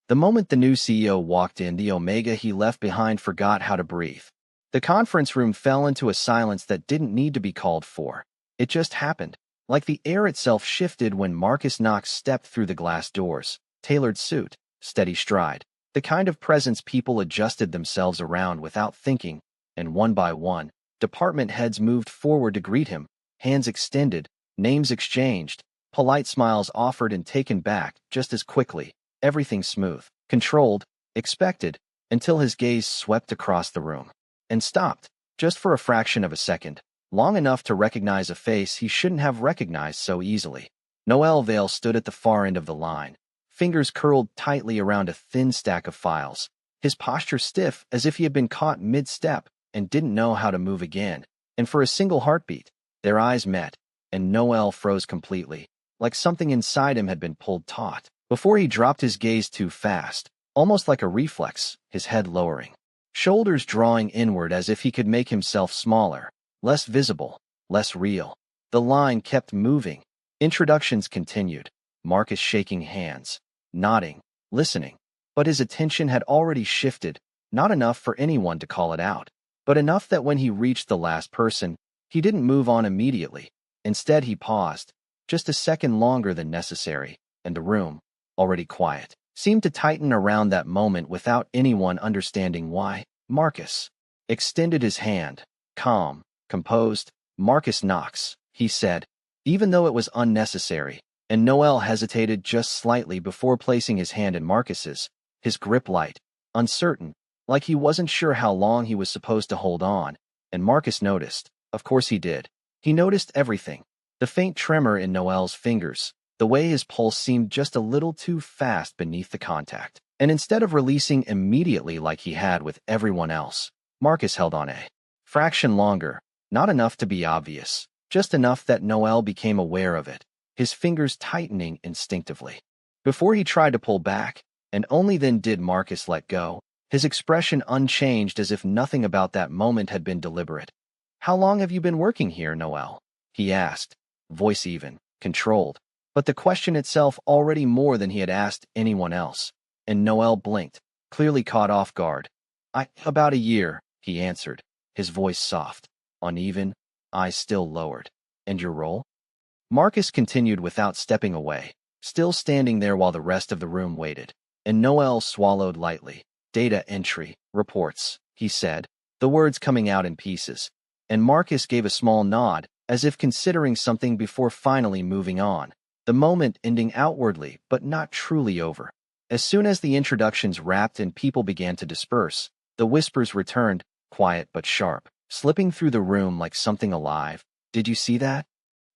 The moment the new CEO walked in, the Omega he left behind forgot how to breathe. The conference room fell into a silence that didn't need to be called for. It just happened, like the air itself shifted when Marcus Knox stepped through the glass doors. Tailored suit, steady stride, the kind of presence people adjusted themselves around without thinking, and one by one, department heads moved forward to greet him, hands extended, names exchanged, polite smiles offered and taken back just as quickly, everything smooth, controlled, expected, until his gaze swept across the room. And stopped, just for a fraction of a second, long enough to recognize a face he shouldn't have recognized so easily. Noel Vale stood at the far end of the line, fingers curled tightly around a thin stack of files, his posture stiff as if he had been caught mid-step and didn't know how to move again. And for a single heartbeat, their eyes met, and Noel froze completely, like something inside him had been pulled taut. Before he dropped his gaze too fast, almost like a reflex, his head lowering, shoulders drawing inward as if he could make himself smaller, less visible, less real. The line kept moving. Introductions continued, Marcus shaking hands, nodding, listening. But his attention had already shifted, not enough for anyone to call it out, but enough that when he reached the last person, he didn't move on immediately. Instead, he paused, just a second longer than necessary, and the room, already quiet, seemed to tighten around that moment without anyone understanding why. Marcus extended his hand, calm, composed. Marcus Knox, he said, even though it was unnecessary, and Noel hesitated just slightly before placing his hand in Marcus's, his grip light, uncertain, like he wasn't sure how long he was supposed to hold on, and Marcus noticed. Of course he did. He noticed everything. The faint tremor in Noel's fingers, the way his pulse seemed just a little too fast beneath the contact. And instead of releasing immediately like he had with everyone else, Marcus held on a fraction longer, not enough to be obvious, just enough that Noel became aware of it, his fingers tightening instinctively. Before he tried to pull back, and only then did Marcus let go, his expression unchanged as if nothing about that moment had been deliberate. "How long have you been working here, Noel?" he asked, voice even, controlled, but the question itself already more than he had asked anyone else. And Noel blinked, clearly caught off guard. About a year," he answered, his voice soft, uneven, eyes still lowered. "And your role?" Marcus continued without stepping away, still standing there while the rest of the room waited. And Noel swallowed lightly. "Data entry, reports," he said, the words coming out in pieces. And Marcus gave a small nod, as if considering something before finally moving on, the moment ending outwardly but not truly over. As soon as the introductions wrapped and people began to disperse, the whispers returned, quiet but sharp, slipping through the room like something alive. "Did you see that?"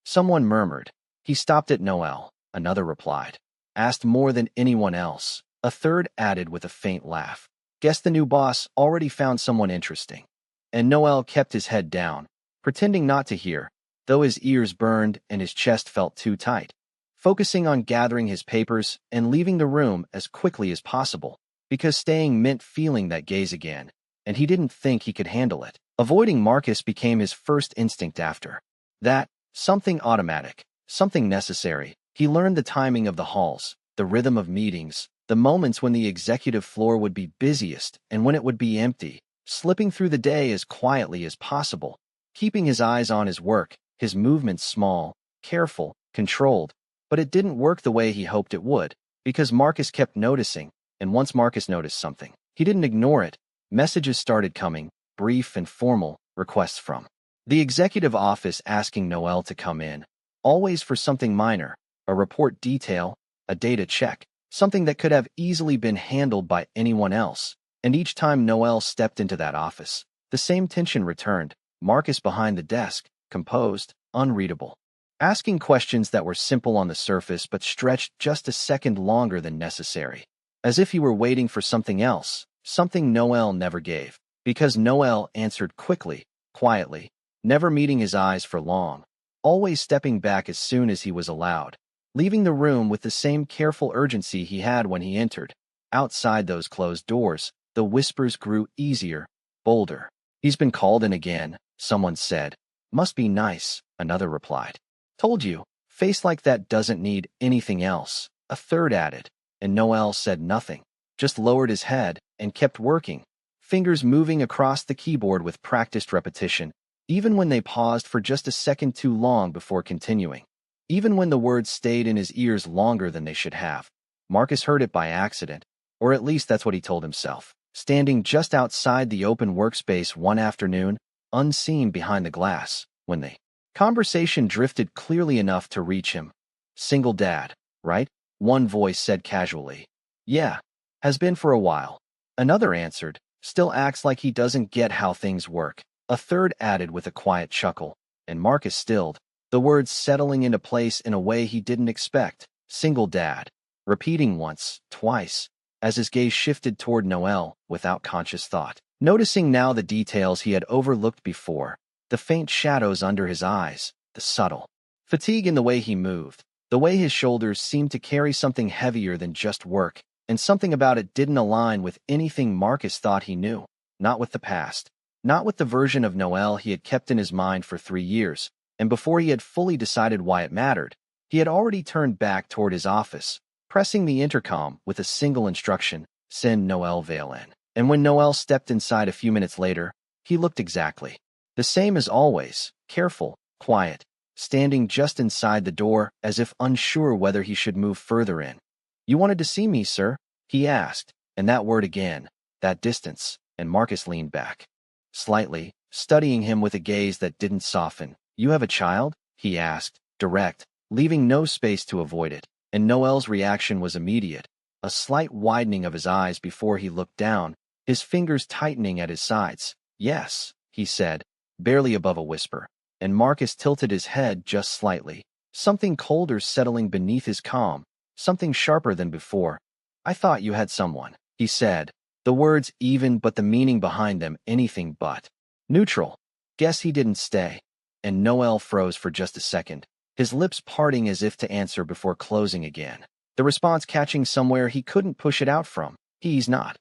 Someone murmured. He stopped at Noel. Another replied. "Asked more than anyone else." A third added with a faint laugh. "Guess the new boss already found someone interesting." And Noel kept his head down, pretending not to hear, though his ears burned and his chest felt too tight, focusing on gathering his papers and leaving the room as quickly as possible, because staying meant feeling that gaze again, and he didn't think he could handle it. Avoiding Marcus became his first instinct after that, something automatic, something necessary. He learned the timing of the halls, the rhythm of meetings, the moments when the executive floor would be busiest and when it would be empty, slipping through the day as quietly as possible, keeping his eyes on his work, his movements small, careful, controlled. But it didn't work the way he hoped it would, because Marcus kept noticing, and once Marcus noticed something, he didn't ignore it. Messages started coming, brief and formal, requests from the executive office asking Noel to come in, always for something minor, a report detail, a data check, something that could have easily been handled by anyone else. And each time Noel stepped into that office, the same tension returned, Marcus behind the desk, composed, unreadable, asking questions that were simple on the surface but stretched just a second longer than necessary, as if he were waiting for something else, something Noel never gave, because Noel answered quickly, quietly, never meeting his eyes for long, always stepping back as soon as he was allowed, leaving the room with the same careful urgency he had when he entered. Outside those closed doors, the whispers grew easier, bolder. "He's been called in again," someone said. "Must be nice," another replied. "Told you, face like that doesn't need anything else," a third added, and Noel said nothing. just lowered his head and kept working, fingers moving across the keyboard with practiced repetition, even when they paused for just a second too long before continuing. Even when the words stayed in his ears longer than they should have. Marcus heard it by accident, or at least that's what he told himself. Standing just outside the open workspace one afternoon, unseen behind the glass, when the conversation drifted clearly enough to reach him. Single dad, right? One voice said casually. Yeah, has been for a while. Another answered, still acts like he doesn't get how things work. A third added with a quiet chuckle, and Marcus stilled, the words settling into place in a way he didn't expect. Single dad, repeating once, twice, as his gaze shifted toward Noel without conscious thought. Noticing now the details he had overlooked before, the faint shadows under his eyes, the subtle fatigue in the way he moved, the way his shoulders seemed to carry something heavier than just work, and something about it didn't align with anything Marcus thought he knew, not with the past, not with the version of Noel he had kept in his mind for 3 years, and before he had fully decided why it mattered, he had already turned back toward his office, pressing the intercom with a single instruction, send Noel Vale in. And when Noel stepped inside a few minutes later, he looked exactly the same as always, careful, quiet, standing just inside the door as if unsure whether he should move further in. You wanted to see me, sir? He asked, and that word again, that distance, and Marcus leaned back. Slightly, studying him with a gaze that didn't soften. You have a child? He asked, direct, leaving no space to avoid it, and Noel's reaction was immediate, a slight widening of his eyes before he looked down, his fingers tightening at his sides. Yes, he said, barely above a whisper, and Marcus tilted his head just slightly, something colder settling beneath his calm, something sharper than before. I thought you had someone, he said, the words even but the meaning behind them anything but neutral. Guess he didn't stay. And Noel froze for just a second, his lips parting as if to answer before closing again, the response catching somewhere he couldn't push it out from. He's not.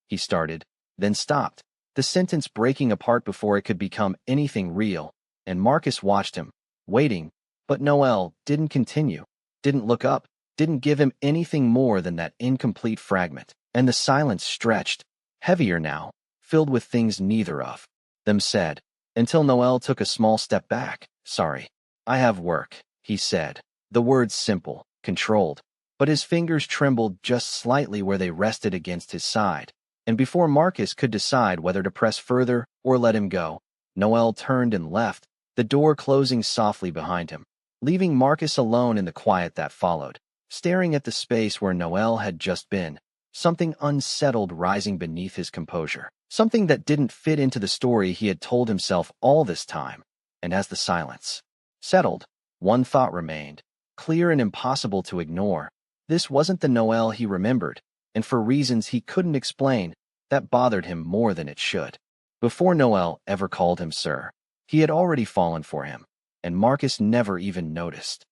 He started, then stopped, the sentence breaking apart before it could become anything real, and Marcus watched him, waiting, but Noel didn't continue, didn't look up, didn't give him anything more than that incomplete fragment, and the silence stretched, heavier now, filled with things neither of them said, until Noel took a small step back. Sorry, I have work, he said, the words simple, controlled, but his fingers trembled just slightly where they rested against his side, and before Marcus could decide whether to press further or let him go, Noel turned and left, the door closing softly behind him, leaving Marcus alone in the quiet that followed, staring at the space where Noel had just been, something unsettled rising beneath his composure, something that didn't fit into the story he had told himself all this time. And as the silence settled, one thought remained, clear and impossible to ignore. This wasn't the Noel he remembered, and for reasons he couldn't explain, that bothered him more than it should. Before Noel ever called him sir, he had already fallen for him, and Marcus never even noticed.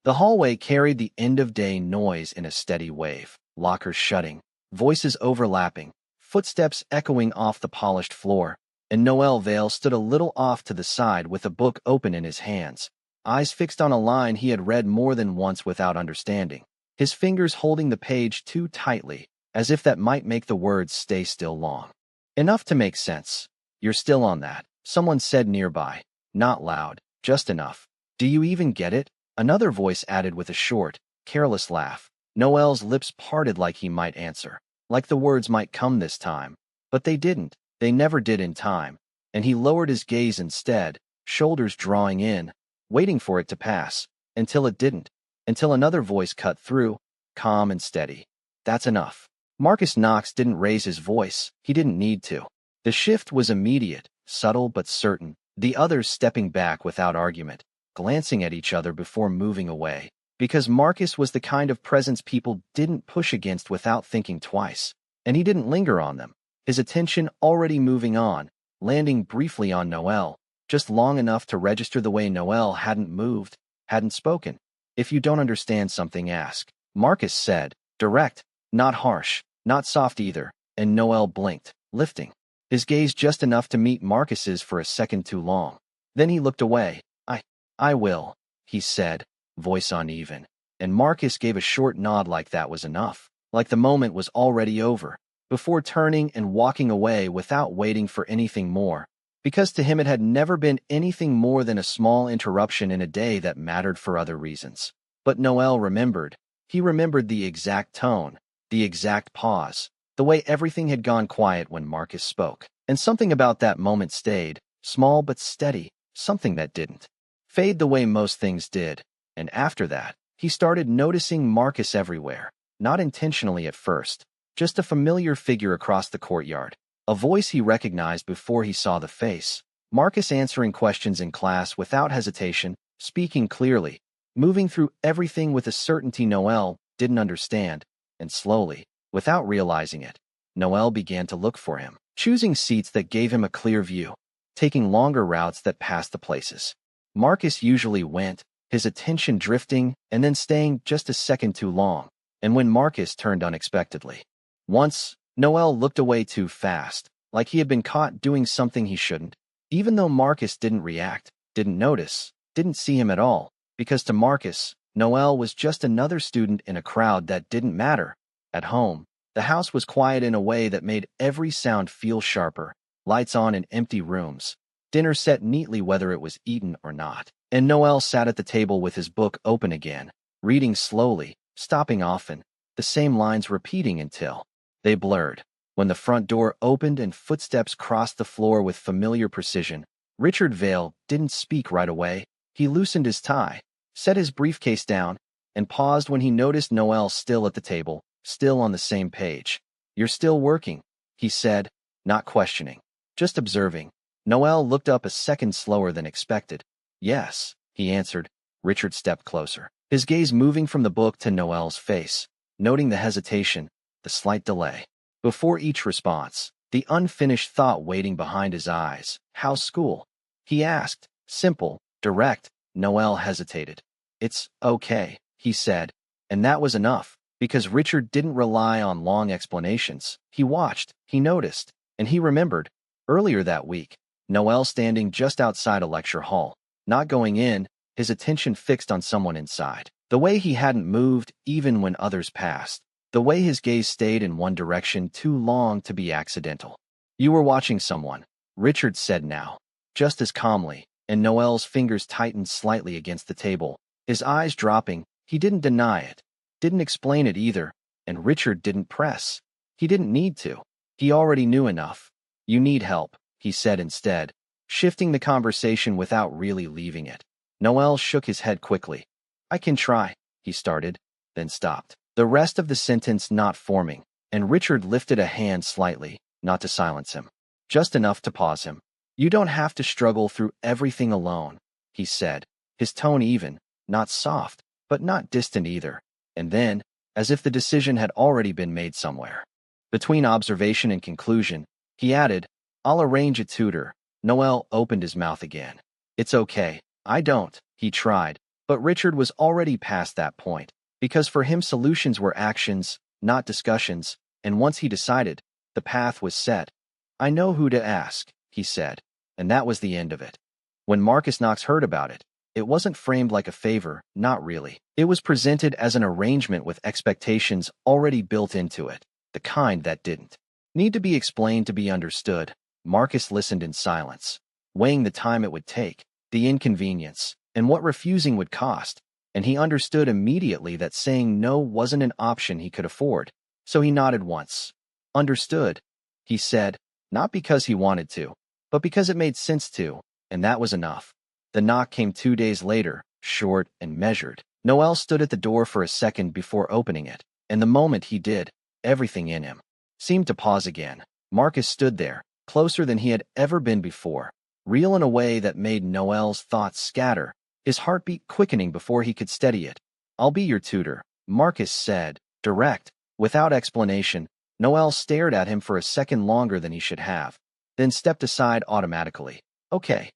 The hallway carried the end-of-day noise in a steady wave, lockers shutting, voices overlapping, footsteps echoing off the polished floor, and Noel Vale stood a little off to the side with a book open in his hands, eyes fixed on a line he had read more than once without understanding, his fingers holding the page too tightly, as if that might make the words stay still long enough to make sense. You're still on that, someone said nearby, not loud, just enough. Do you even get it? Another voice added with a short, careless laugh. Noel's lips parted like he might answer, like the words might come this time, but they didn't. They never did in time, and he lowered his gaze instead, shoulders drawing in, waiting for it to pass, until it didn't, until another voice cut through, calm and steady. That's enough. Marcus Knox didn't raise his voice, he didn't need to. The shift was immediate, subtle but certain, the others stepping back without argument, glancing at each other before moving away, because Marcus was the kind of presence people didn't push against without thinking twice, and he didn't linger on them, his attention already moving on, landing briefly on Noel, just long enough to register the way Noel hadn't moved, hadn't spoken. If you don't understand something, ask, Marcus said, direct, not harsh, not soft either, and Noel blinked, lifting his gaze just enough to meet Marcus's for a second too long. Then he looked away. I will, he said, voice uneven, and Marcus gave a short nod like that was enough, like the moment was already over. before turning and walking away without waiting for anything more, because to him it had never been anything more than a small interruption in a day that mattered for other reasons. But Noel remembered. He remembered the exact tone, the exact pause, the way everything had gone quiet when Marcus spoke. And something about that moment stayed, small but steady, something that didn't fade the way most things did. And after that, he started noticing Marcus everywhere, not intentionally at first, just a familiar figure across the courtyard, a voice he recognized before he saw the face. Marcus answering questions in class without hesitation, speaking clearly, moving through everything with a certainty Noel didn't understand, and slowly, without realizing it, Noel began to look for him, choosing seats that gave him a clear view, taking longer routes that passed the places Marcus usually went, his attention drifting and then staying just a second too long, and when Marcus turned unexpectedly. Once, Noel looked away too fast, like he had been caught doing something he shouldn't, even though Marcus didn't react, didn't notice, didn't see him at all, because to Marcus, Noel was just another student in a crowd that didn't matter. At home, the house was quiet in a way that made every sound feel sharper, lights on in empty rooms, dinner set neatly whether it was eaten or not. And Noel sat at the table with his book open again, reading slowly, stopping often, the same lines repeating until they blurred. When the front door opened and footsteps crossed the floor with familiar precision, Richard Vale didn't speak right away. He loosened his tie, set his briefcase down, and paused when he noticed Noel still at the table, still on the same page. "You're still working," he said, not questioning, just observing. Noel looked up a second slower than expected. "Yes," he answered. Richard stepped closer, his gaze moving from the book to Noel's face, noting the hesitation, the slight delay. Before each response, the unfinished thought waiting behind his eyes. "How's school?" he asked, simple, direct. Noel hesitated. "It's okay," he said, and that was enough, because Richard didn't rely on long explanations. He watched, he noticed, and he remembered, earlier that week, Noel standing just outside a lecture hall, not going in, his attention fixed on someone inside. The way he hadn't moved even when others passed. The way his gaze stayed in one direction too long to be accidental. "You were watching someone," Richard said now, just as calmly, and Noel's fingers tightened slightly against the table, his eyes dropping. He didn't deny it, didn't explain it either, and Richard didn't press. He didn't need to. He already knew enough. "You need help," he said instead, shifting the conversation without really leaving it. Noel shook his head quickly. "I can try," he started, then stopped, the rest of the sentence not forming, and Richard lifted a hand slightly, not to silence him, just enough to pause him. "You don't have to struggle through everything alone," he said, his tone even, not soft, but not distant either. And then, as if the decision had already been made somewhere, between observation and conclusion, he added, "I'll arrange a tutor." Noel opened his mouth again. "It's okay, I don't," he tried, but Richard was already past that point, because for him solutions were actions, not discussions, and once he decided, the path was set. "I know who to ask," he said, and that was the end of it. When Marcus Knox heard about it, it wasn't framed like a favor, not really. It was presented as an arrangement with expectations already built into it, the kind that didn't need to be explained to be understood. Marcus listened in silence, weighing the time it would take, the inconvenience, and what refusing would cost, and he understood immediately that saying no wasn't an option he could afford, so he nodded once. "Understood," he said, not because he wanted to, but because it made sense to, and that was enough. The knock came 2 days later, short and measured. Noel stood at the door for a second before opening it, and the moment he did, everything in him seemed to pause again. Marcus stood there, closer than he had ever been before, real in a way that made Noel's thoughts scatter, his heartbeat quickening before he could steady it. "I'll be your tutor," Marcus said, direct, without explanation. Noel stared at him for a second longer than he should have, then stepped aside automatically. "Okay,"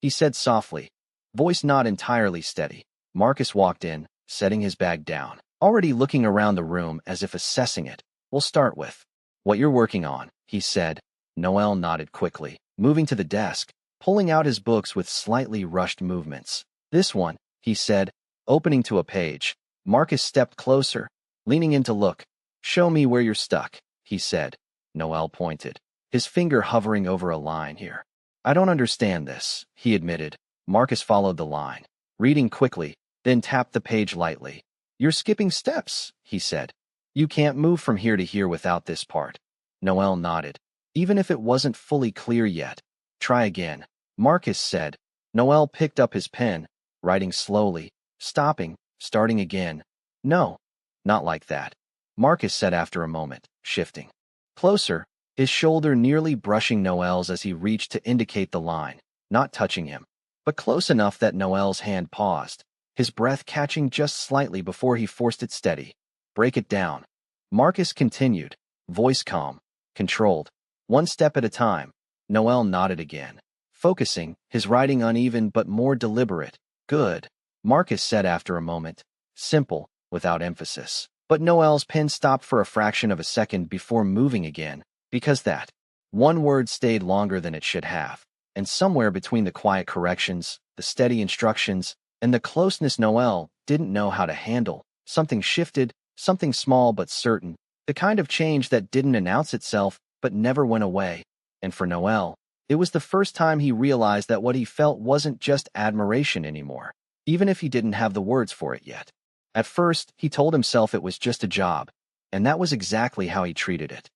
he said softly, voice not entirely steady. Marcus walked in, setting his bag down, already looking around the room as if assessing it. "We'll start with what you're working on," he said. Noel nodded quickly, moving to the desk, pulling out his books with slightly rushed movements. "This one," he said, opening to a page. Marcus stepped closer, leaning in to look. "Show me where you're stuck," he said. Noel pointed, his finger hovering over a line here. I don't understand this, he admitted. Marcus followed the line, reading quickly, then tapped the page lightly. You're skipping steps, he said. You can't move from here to here without this part. Noel nodded, even if it wasn't fully clear yet. Try again, Marcus said. Noel picked up his pen, writing slowly, stopping, starting again. No, not like that, Marcus said after a moment, shifting closer, his shoulder nearly brushing Noel's as he reached to indicate the line, not touching him, but close enough that Noel's hand paused, his breath catching just slightly before he forced it steady. Break it down. Marcus continued, voice calm, controlled, one step at a time. Noel nodded again, focusing, his writing uneven but more deliberate. Good, Marcus said after a moment, simple, without emphasis. But Noel's pen stopped for a fraction of a second before moving again, because that one word stayed longer than it should have, and somewhere between the quiet corrections, the steady instructions, and the closeness Noel didn't know how to handle, something shifted, something small but certain, the kind of change that didn't announce itself but never went away. And for Noel, it was the first time he realized that what he felt wasn't just admiration anymore, even if he didn't have the words for it yet. At first, he told himself it was just a job, and that was exactly how he treated it.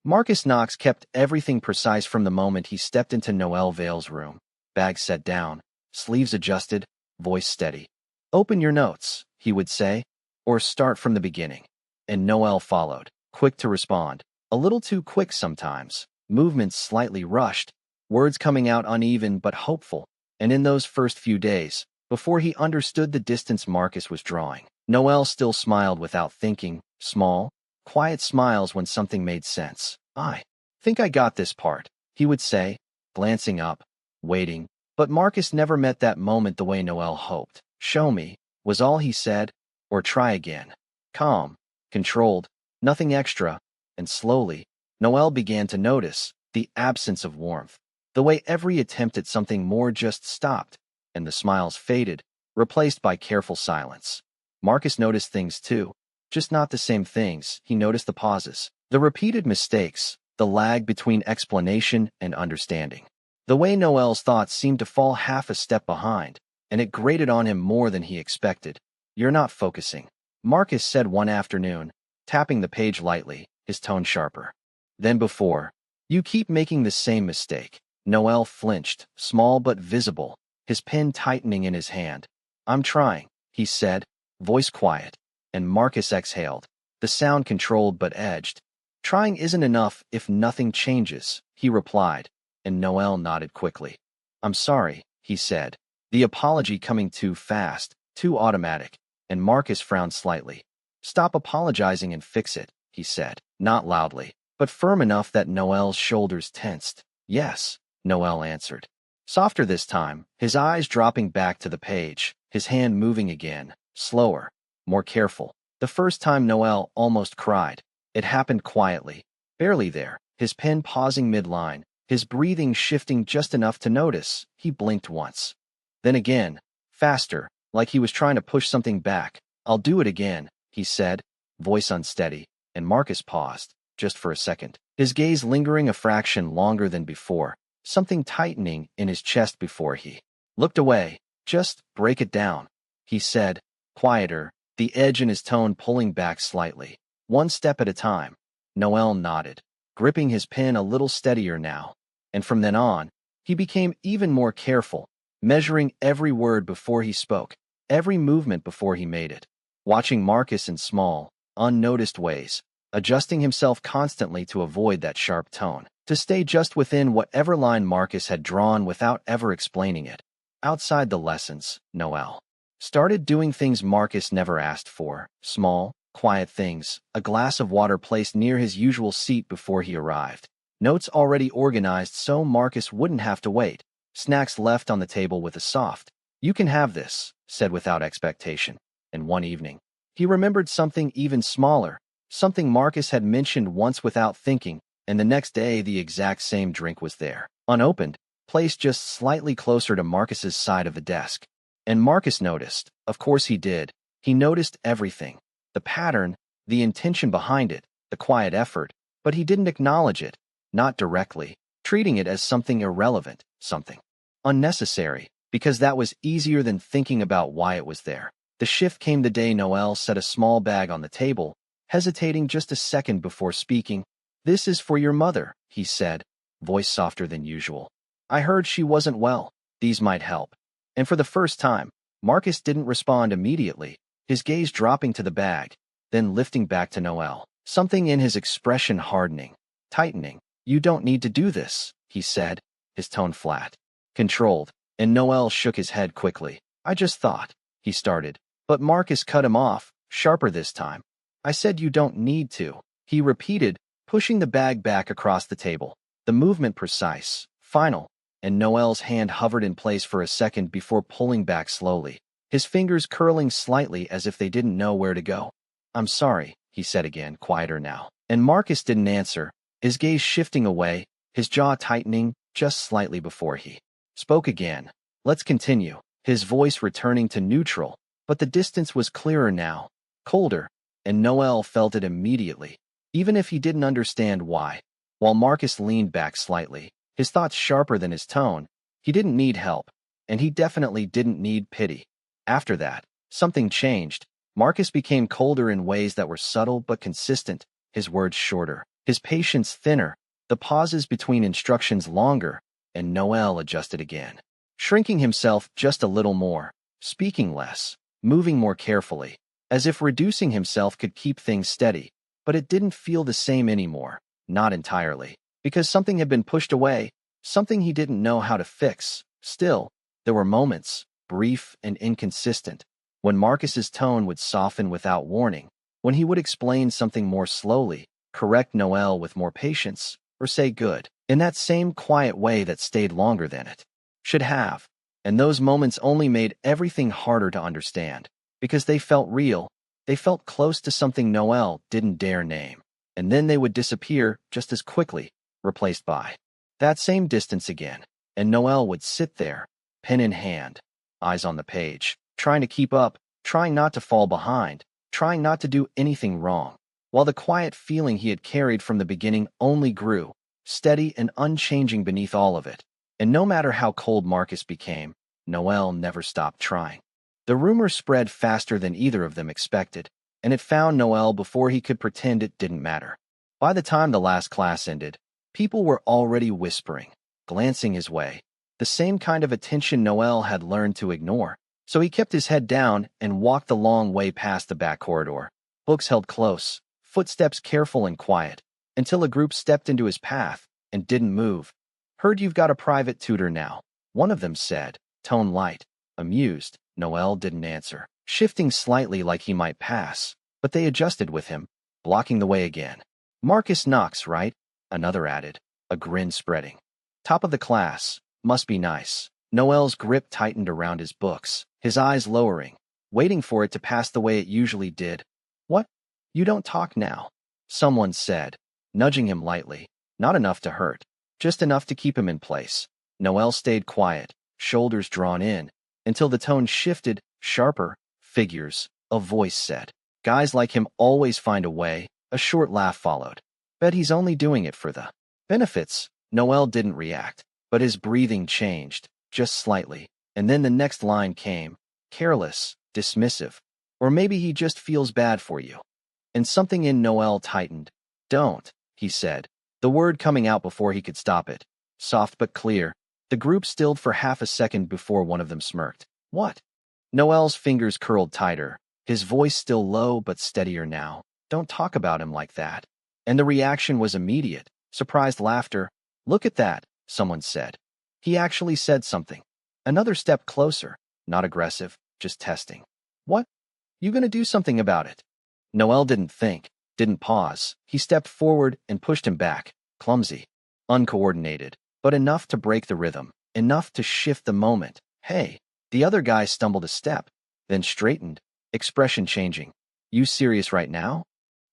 Marcus Knox kept everything precise from the moment he stepped into Noel Vale's room. Bag set down, sleeves adjusted, voice steady. Open your notes, he would say, or start from the beginning. And Noel followed, quick to respond, a little too quick sometimes, movements slightly rushed, words coming out uneven but hopeful. And in those first few days, before he understood the distance Marcus was drawing, Noel still smiled without thinking, small, quiet smiles when something made sense. I think I got this part, he would say, glancing up, waiting. But Marcus never met that moment the way Noel hoped. Show me, was all he said, or try again. Calm, controlled, nothing extra, and slowly, Noel began to notice the absence of warmth, the way every attempt at something more just stopped, and the smiles faded, replaced by careful silence. Marcus noticed things too, just not the same things. He noticed the pauses, the repeated mistakes, the lag between explanation and understanding. The way Noel's thoughts seemed to fall half a step behind, and it grated on him more than he expected. You're not focusing, Marcus said one afternoon, tapping the page lightly, his tone sharper than before. You keep making the same mistake. Noel flinched, small but visible, his pen tightening in his hand. I'm trying, he said, voice quiet, and Marcus exhaled, the sound controlled but edged. Trying isn't enough if nothing changes, he replied, and Noel nodded quickly. I'm sorry, he said, the apology coming too fast, too automatic, and Marcus frowned slightly. Stop apologizing and fix it, he said, not loudly, but firm enough that Noel's shoulders tensed. Yes, Noel answered. Softer this time, his eyes dropping back to the page, his hand moving again, slower, more careful. The first time Noel almost cried. It happened quietly, barely there, his pen pausing mid-line, his breathing shifting just enough to notice. He blinked once. Then again, faster, like he was trying to push something back. I'll do it again, he said, voice unsteady, and Marcus paused, just for a second, his gaze lingering a fraction longer than before, something tightening in his chest before he looked away. Just break it down, he said, quieter, the edge in his tone pulling back slightly. One step at a time. Noel nodded, gripping his pen a little steadier now. And from then on, he became even more careful, measuring every word before he spoke, every movement before he made it, watching Marcus in small, unnoticed ways, adjusting himself constantly to avoid that sharp tone, to stay just within whatever line Marcus had drawn without ever explaining it. Outside the lessons, Noel started doing things Marcus never asked for, small, quiet things, a glass of water placed near his usual seat before he arrived, notes already organized so Marcus wouldn't have to wait, snacks left on the table with a soft, "You can have this," said without expectation. And one evening, he remembered something even smaller, something Marcus had mentioned once without thinking, and the next day the exact same drink was there, unopened, placed just slightly closer to Marcus's side of the desk. And Marcus noticed, of course he did, he noticed everything, the pattern, the intention behind it, the quiet effort, but he didn't acknowledge it, not directly, treating it as something irrelevant, something unnecessary, because that was easier than thinking about why it was there. The shift came the day Noel set a small bag on the table, hesitating just a second before speaking. "This is for your mother," he said, voice softer than usual. "I heard she wasn't well. These might help." And for the first time, Marcus didn't respond immediately, his gaze dropping to the bag, then lifting back to Noel, something in his expression hardening, tightening. "You don't need to do this," he said, his tone flat, controlled, and Noel shook his head quickly. "I just thought," he started, but Marcus cut him off, sharper this time. "I said you don't need to," he repeated, pushing the bag back across the table, the movement precise, final, and Noel's hand hovered in place for a second before pulling back slowly, his fingers curling slightly as if they didn't know where to go. "I'm sorry," he said again, quieter now, and Marcus didn't answer, his gaze shifting away, his jaw tightening just slightly before he spoke again. "Let's continue," his voice returning to neutral, but the distance was clearer now, colder, and Noel felt it immediately, even if he didn't understand why. While Marcus leaned back slightly, his thoughts sharper than his tone, he didn't need help, and he definitely didn't need pity. After that, something changed. Marcus became colder in ways that were subtle but consistent, his words shorter, his patience thinner, the pauses between instructions longer, and Noel adjusted again, shrinking himself just a little more, speaking less, moving more carefully, as if reducing himself could keep things steady, but it didn't feel the same anymore, not entirely, because something had been pushed away, something he didn't know how to fix. Still, there were moments, brief and inconsistent, when Marcus's tone would soften without warning, when he would explain something more slowly, correct Noel with more patience, or say good, in that same quiet way that stayed longer than it should have. And those moments only made everything harder to understand, because they felt real, they felt close to something Noel didn't dare name, and then they would disappear just as quickly, replaced by that same distance again, and Noel would sit there, pen in hand, eyes on the page, trying to keep up, trying not to fall behind, trying not to do anything wrong, while the quiet feeling he had carried from the beginning only grew, steady and unchanging beneath all of it. And no matter how cold Marcus became, Noel never stopped trying. The rumor spread faster than either of them expected, and it found Noel before he could pretend it didn't matter. By the time the last class ended, people were already whispering, glancing his way, the same kind of attention Noel had learned to ignore. So he kept his head down and walked the long way past the back corridor, books held close, footsteps careful and quiet, until a group stepped into his path and didn't move. "Heard you've got a private tutor now," one of them said, tone light, amused. Noel didn't answer, shifting slightly like he might pass, but they adjusted with him, blocking the way again. "Marcus Knox, right?" another added, a grin spreading. "Top of the class, must be nice." Noel's grip tightened around his books, his eyes lowering, waiting for it to pass the way it usually did. "What? You don't talk now," someone said, nudging him lightly, not enough to hurt, just enough to keep him in place. Noel stayed quiet, shoulders drawn in, until the tone shifted, sharper. "Figures," a voice said. "Guys like him always find a way." A short laugh followed. "Bet he's only doing it for the benefits." Noel didn't react, but his breathing changed, just slightly, and then the next line came, careless, dismissive. "Or maybe he just feels bad for you." And something in Noel tightened. "Don't," he said, the word coming out before he could stop it, soft but clear. The group stilled for half a second before one of them smirked. "What?" Noel's fingers curled tighter, his voice still low but steadier now. "Don't talk about him like that." And the reaction was immediate, surprised laughter. "Look at that," someone said. "He actually said something." Another step closer, not aggressive, just testing. "What? You gonna do something about it?" Noel didn't think, didn't pause. He stepped forward and pushed him back, clumsy, uncoordinated, but enough to break the rhythm, enough to shift the moment. "Hey." The other guy stumbled a step, then straightened, expression changing. "You serious right now?"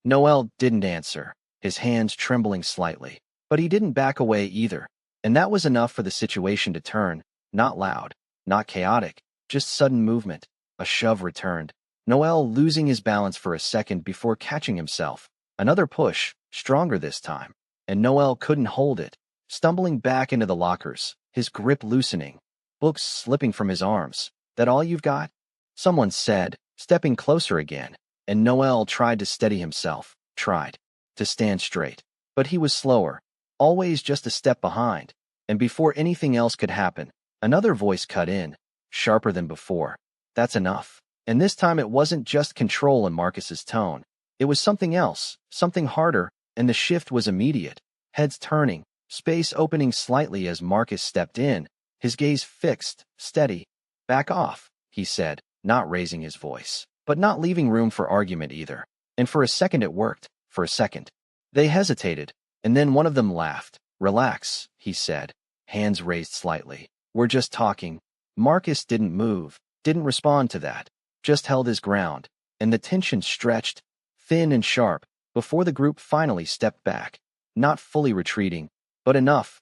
Noel didn't answer, his hands trembling slightly, but he didn't back away either, and that was enough for the situation to turn, not loud, not chaotic, just sudden movement. A shove returned, Noel losing his balance for a second before catching himself. Another push, stronger this time, and Noel couldn't hold it, stumbling back into the lockers, his grip loosening, books slipping from his arms. That all you've got? Someone said, stepping closer again, and Noel tried to steady himself, tried to stand straight. But he was slower, always just a step behind, and before anything else could happen, another voice cut in, sharper than before. That's enough. And this time it wasn't just control in Marcus's tone. It was something else, something harder, and the shift was immediate. Heads turning, space opening slightly as Marcus stepped in, his gaze fixed, steady. Back off, he said, not raising his voice, but not leaving room for argument either. And for a second it worked, for a second. They hesitated, and then one of them laughed. Relax, he said, hands raised slightly. We're just talking. Marcus didn't move, didn't respond to that, just held his ground, and the tension stretched, thin and sharp, before the group finally stepped back. Not fully retreating, but enough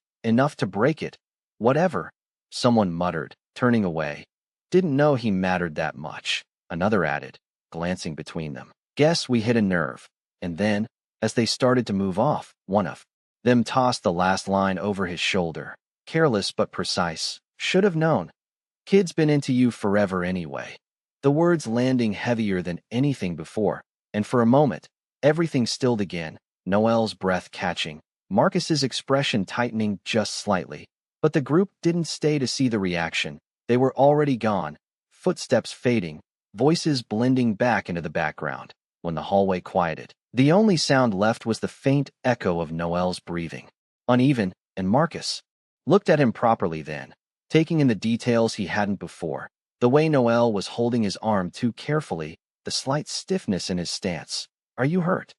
to break it. Whatever, someone muttered, turning away. Didn't know he mattered that much, another added, glancing between them. Guess we hit a nerve. And then, as they started to move off, one of them tossed the last line over his shoulder. Careless but precise. Should have known. Kid's been into you forever anyway. The words landing heavier than anything before, and for a moment, everything stilled again, Noel's breath catching, Marcus's expression tightening just slightly. But the group didn't stay to see the reaction. They were already gone, footsteps fading, voices blending back into the background. When the hallway quieted, the only sound left was the faint echo of Noel's breathing. Uneven, and Marcus looked at him properly then, taking in the details he hadn't before. The way Noel was holding his arm too carefully, the slight stiffness in his stance. Are you hurt?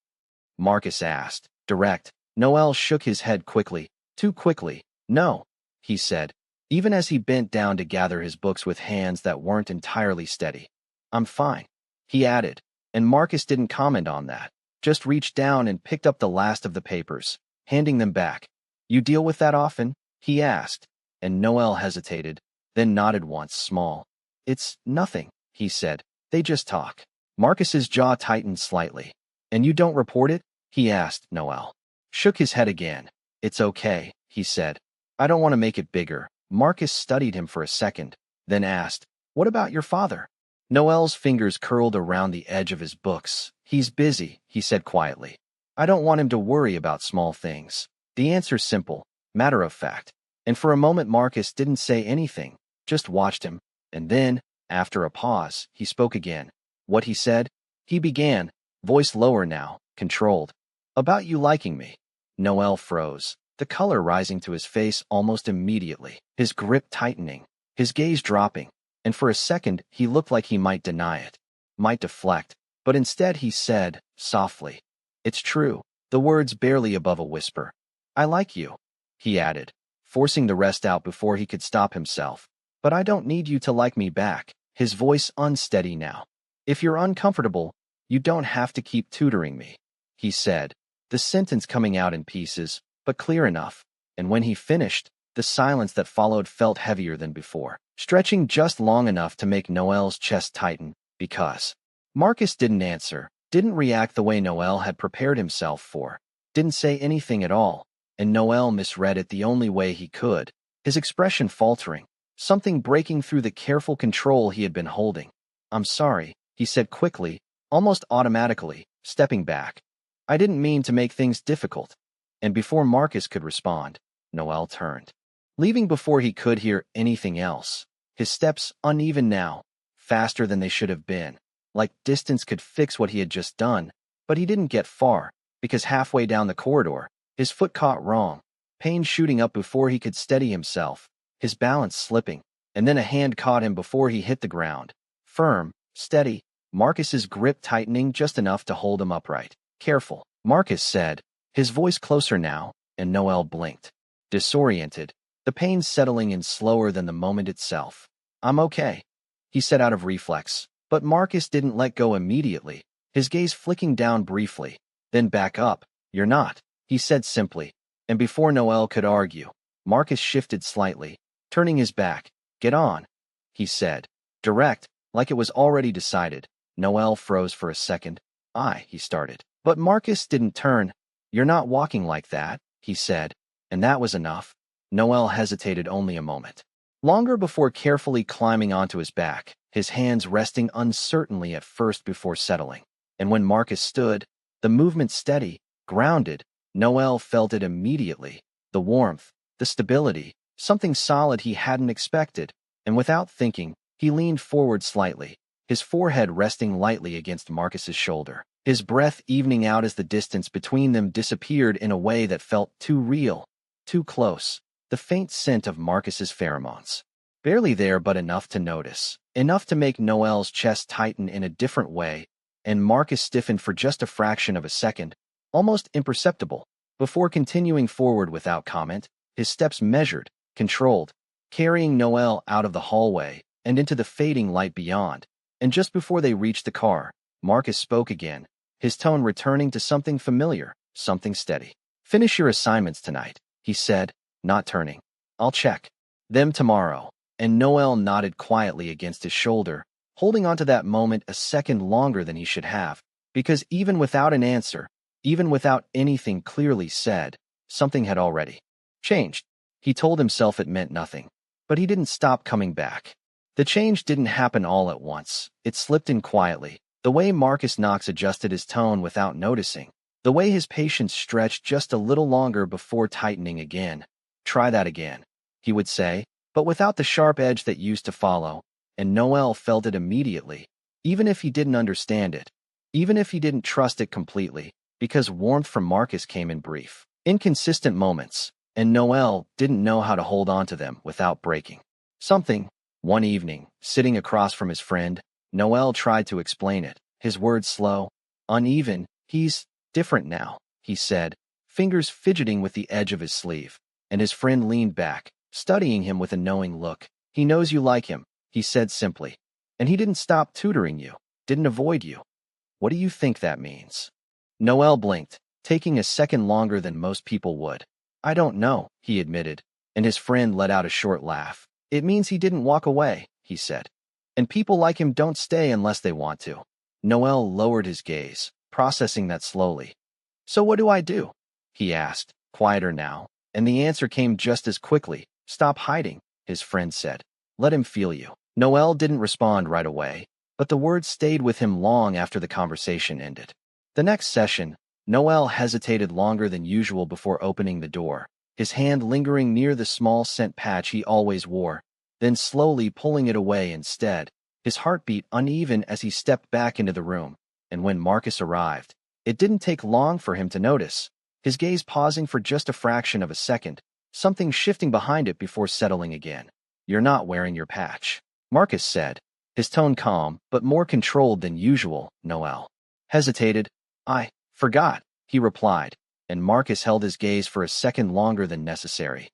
Marcus asked. Direct. Noel shook his head quickly. Too quickly. No, he said, even as he bent down to gather his books with hands that weren't entirely steady. I'm fine, he added, and Marcus didn't comment on that, just reached down and picked up the last of the papers, handing them back. You deal with that often? He asked, and Noel hesitated, then nodded once, small. It's nothing, he said. They just talk. Marcus's jaw tightened slightly. And you don't report it? He asked. Noel shook his head again. It's okay, he said. I don't want to make it bigger. Marcus studied him for a second, then asked, what about your father? Noel's fingers curled around the edge of his books. He's busy, he said quietly. I don't want him to worry about small things. The answer's simple, matter of fact. And for a moment Marcus didn't say anything, just watched him. And then, after a pause, he spoke again. What he said? He began, voice lower now, controlled. About you liking me. Noel froze, the color rising to his face almost immediately, his grip tightening, his gaze dropping, and for a second he looked like he might deny it, might deflect, but instead he said, softly, it's true, the words barely above a whisper. I like you, he added, forcing the rest out before he could stop himself. But I don't need you to like me back, his voice unsteady now. If you're uncomfortable, you don't have to keep tutoring me, he said, the sentence coming out in pieces, but clear enough, and when he finished, the silence that followed felt heavier than before, stretching just long enough to make Noel's chest tighten, because Marcus didn't answer, didn't react the way Noel had prepared himself for, didn't say anything at all, and Noel misread it the only way he could, his expression faltering, something breaking through the careful control he had been holding. I'm sorry, he said quickly, almost automatically, stepping back. I didn't mean to make things difficult. And before Marcus could respond, Noel turned, leaving before he could hear anything else. His steps uneven now, faster than they should have been, like distance could fix what he had just done, but he didn't get far, because halfway down the corridor, his foot caught wrong, pain shooting up before he could steady himself, his balance slipping, and then a hand caught him before he hit the ground. Firm, steady, Marcus's grip tightening just enough to hold him upright. Careful, Marcus said, his voice closer now, and Noel blinked. Disoriented, the pain settling in slower than the moment itself. I'm okay, he said out of reflex, but Marcus didn't let go immediately, his gaze flicking down briefly, then back up. You're not, he said simply, and before Noel could argue, Marcus shifted slightly, turning his back. Get on, he said, direct, like it was already decided. Noel froze for a second. He started. But Marcus didn't turn. You're not walking like that, he said, and that was enough. Noel hesitated only a moment. Longer before carefully climbing onto his back, his hands resting uncertainly at first before settling. And when Marcus stood, the movement steady, grounded, Noel felt it immediately. The warmth, the stability, something solid he hadn't expected, and without thinking, he leaned forward slightly, his forehead resting lightly against Marcus's shoulder, his breath evening out as the distance between them disappeared in a way that felt too real, too close, the faint scent of Marcus's pheromones. Barely there but enough to notice, enough to make Noel's chest tighten in a different way, and Marcus stiffened for just a fraction of a second, almost imperceptible, before continuing forward without comment, his steps measured, controlled, carrying Noel out of the hallway and into the fading light beyond. And just before they reached the car, Marcus spoke again, his tone returning to something familiar, something steady. "Finish your assignments tonight," he said, not turning. "I'll check them tomorrow." And Noel nodded quietly against his shoulder, holding onto that moment a second longer than he should have, because even without an answer, even without anything clearly said, something had already changed. He told himself it meant nothing, but he didn't stop coming back. The change didn't happen all at once. It slipped in quietly, the way Marcus Knox adjusted his tone without noticing, the way his patience stretched just a little longer before tightening again. "Try that again," he would say, but without the sharp edge that used to follow, and Noel felt it immediately, even if he didn't understand it, even if he didn't trust it completely, because warmth from Marcus came in brief, inconsistent moments, and Noel didn't know how to hold on to them without breaking. Something. One evening, sitting across from his friend, Noel tried to explain it, his words slow, uneven. "He's different now," he said, fingers fidgeting with the edge of his sleeve, and his friend leaned back, studying him with a knowing look. "He knows you like him," he said simply, "and he didn't stop tutoring you, didn't avoid you. What do you think that means?" Noel blinked, taking a second longer than most people would. "I don't know," he admitted, and his friend let out a short laugh. "It means he didn't walk away," he said. "And people like him don't stay unless they want to." Noel lowered his gaze, processing that slowly. "So what do I do?" he asked, quieter now, and the answer came just as quickly. "Stop hiding," his friend said. "Let him feel you." Noel didn't respond right away, but the words stayed with him long after the conversation ended. The next session, Noel hesitated longer than usual before opening the door, his hand lingering near the small scent patch he always wore, then slowly pulling it away instead, his heartbeat uneven as he stepped back into the room. And when Marcus arrived, it didn't take long for him to notice, his gaze pausing for just a fraction of a second, something shifting behind it before settling again. "You're not wearing your patch," Marcus said, his tone calm but more controlled than usual. Noel hesitated. "I forgot," he replied, and Marcus held his gaze for a second longer than necessary.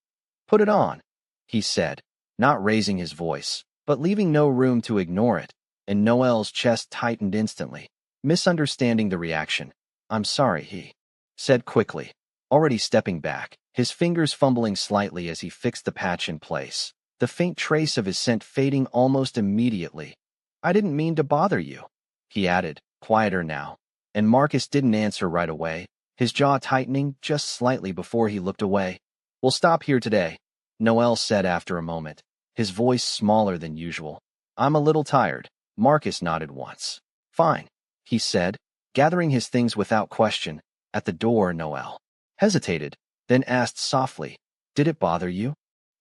"Put it on," he said, not raising his voice, but leaving no room to ignore it, and Noel's chest tightened instantly, misunderstanding the reaction. "I'm sorry," he said quickly, already stepping back, his fingers fumbling slightly as he fixed the patch in place, the faint trace of his scent fading almost immediately. "I didn't mean to bother you," he added, quieter now, and Marcus didn't answer right away, his jaw tightening just slightly before he looked away. "We'll stop here today," Noel said after a moment, his voice smaller than usual. "I'm a little tired." Marcus nodded once. "Fine," he said, gathering his things without question. At the door, Noel hesitated, then asked softly, "Did it bother you?"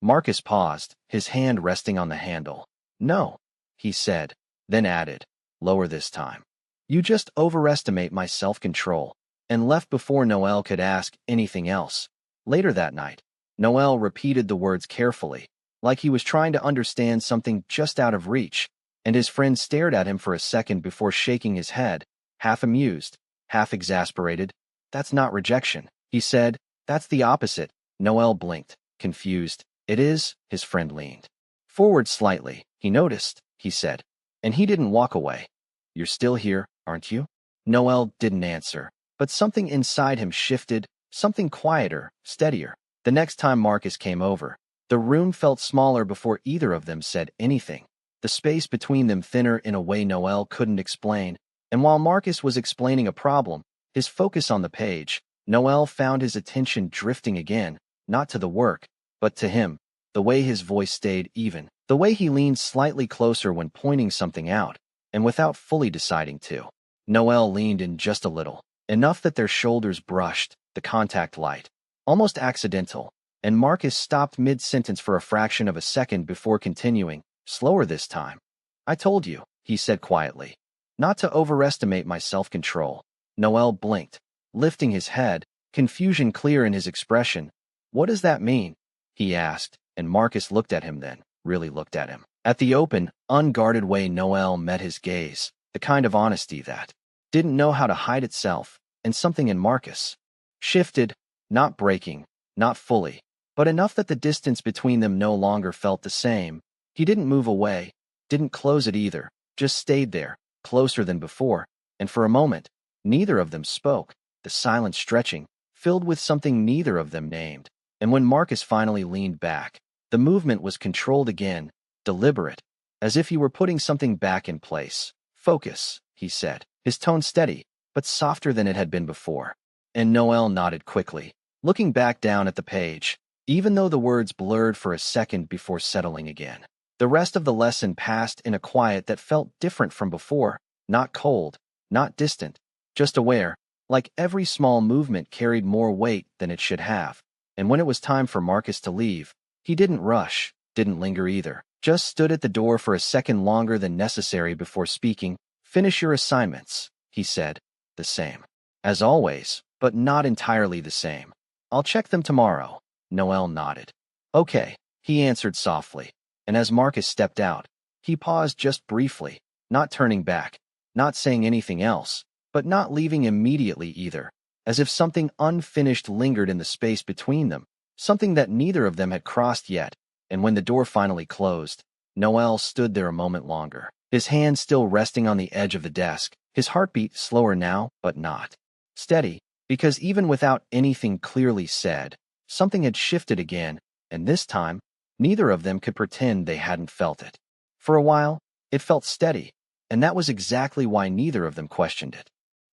Marcus paused, his hand resting on the handle. "No," he said, then added, lower this time. "You just overestimate my self-control," and left before Noel could ask anything else. Later that night, Noel repeated the words carefully, like he was trying to understand something just out of reach, and his friend stared at him for a second before shaking his head, half amused, half exasperated. "That's not rejection," he said. "That's the opposite." Noel blinked, confused. "It is?" His friend leaned forward slightly. "He noticed," he said, "and he didn't walk away." "You're still here, aren't you?" Noel didn't answer, but something inside him shifted, something quieter, steadier. The next time Marcus came over, the room felt smaller before either of them said anything, the space between them thinner in a way Noel couldn't explain, and while Marcus was explaining a problem, his focus on the page, Noel found his attention drifting again, not to the work, but to him, the way his voice stayed even, the way he leaned slightly closer when pointing something out, and without fully deciding to. Noel leaned in just a little, enough that their shoulders brushed, the contact light, almost accidental, and Marcus stopped mid-sentence for a fraction of a second before continuing, slower this time. I told you, he said quietly, not to overestimate my self-control. Noel blinked, lifting his head, confusion clear in his expression. What does that mean? He asked, and Marcus looked at him then, really looked at him. At the open, unguarded way Noel met his gaze, the kind of honesty that didn't know how to hide itself, and something in Marcus shifted, not breaking, not fully, but enough that the distance between them no longer felt the same. He didn't move away, didn't close it either, just stayed there, closer than before, and for a moment, neither of them spoke, the silence stretching, filled with something neither of them named. And when Marcus finally leaned back, the movement was controlled again, deliberate, as if he were putting something back in place. Focus, he said, his tone steady, but softer than it had been before. And Noel nodded quickly, looking back down at the page, even though the words blurred for a second before settling again. The rest of the lesson passed in a quiet that felt different from before, not cold, not distant, just aware, like every small movement carried more weight than it should have. And when it was time for Marcus to leave, he didn't rush, didn't linger either, just stood at the door for a second longer than necessary before speaking. Finish your assignments, he said, the same. As always, but not entirely the same. I'll check them tomorrow. Noel nodded. Okay, he answered softly, and as Marcus stepped out, he paused just briefly, not turning back, not saying anything else, but not leaving immediately either, as if something unfinished lingered in the space between them, something that neither of them had crossed yet. And when the door finally closed, Noel stood there a moment longer, his hand still resting on the edge of the desk, his heartbeat slower now, but not steady, because even without anything clearly said, something had shifted again, and this time, neither of them could pretend they hadn't felt it. For a while, it felt steady, and that was exactly why neither of them questioned it.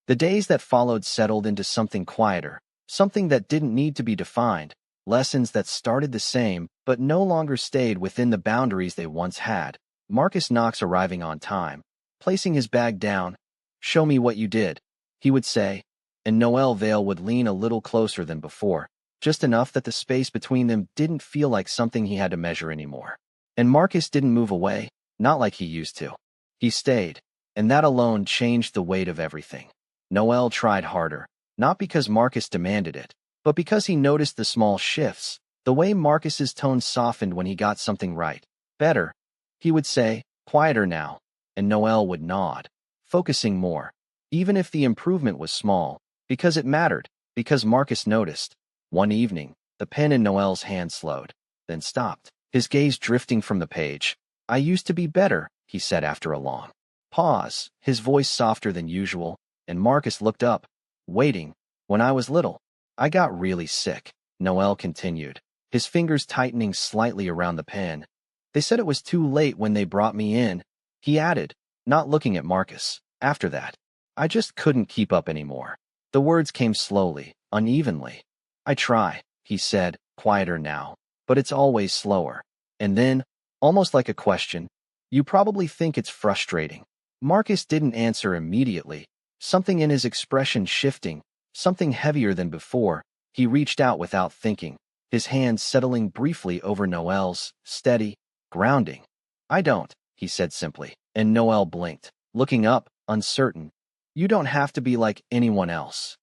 The days that followed settled into something quieter, something that didn't need to be defined, lessons that started the same but no longer stayed within the boundaries they once had. Marcus Knox arriving on time, placing his bag down. Show me what you did, he would say, and Noel Vale would lean a little closer than before, just enough that the space between them didn't feel like something he had to measure anymore. And Marcus didn't move away, not like he used to. He stayed, and that alone changed the weight of everything. Noel tried harder, not because Marcus demanded it, but because he noticed the small shifts, the way Marcus's tone softened when he got something right. Better, he would say, quieter now, and Noel would nod, focusing more, even if the improvement was small, because it mattered, because Marcus noticed. One evening, the pen in Noel's hand slowed, then stopped, his gaze drifting from the page. I used to be better, he said after a long pause, his voice softer than usual, and Marcus looked up, waiting. When I was little, I got really sick, Noel continued, his fingers tightening slightly around the pen. They said it was too late when they brought me in, he added, not looking at Marcus. After that, I just couldn't keep up anymore. The words came slowly, unevenly. I try, he said, quieter now, but it's always slower. And then, almost like a question, you probably think it's frustrating. Marcus didn't answer immediately, something in his expression shifting, something heavier than before. He reached out without thinking, his hand settling briefly over Noel's, steady, grounding. I don't, he said simply, and Noel blinked, looking up, uncertain. You don't have to be like anyone else.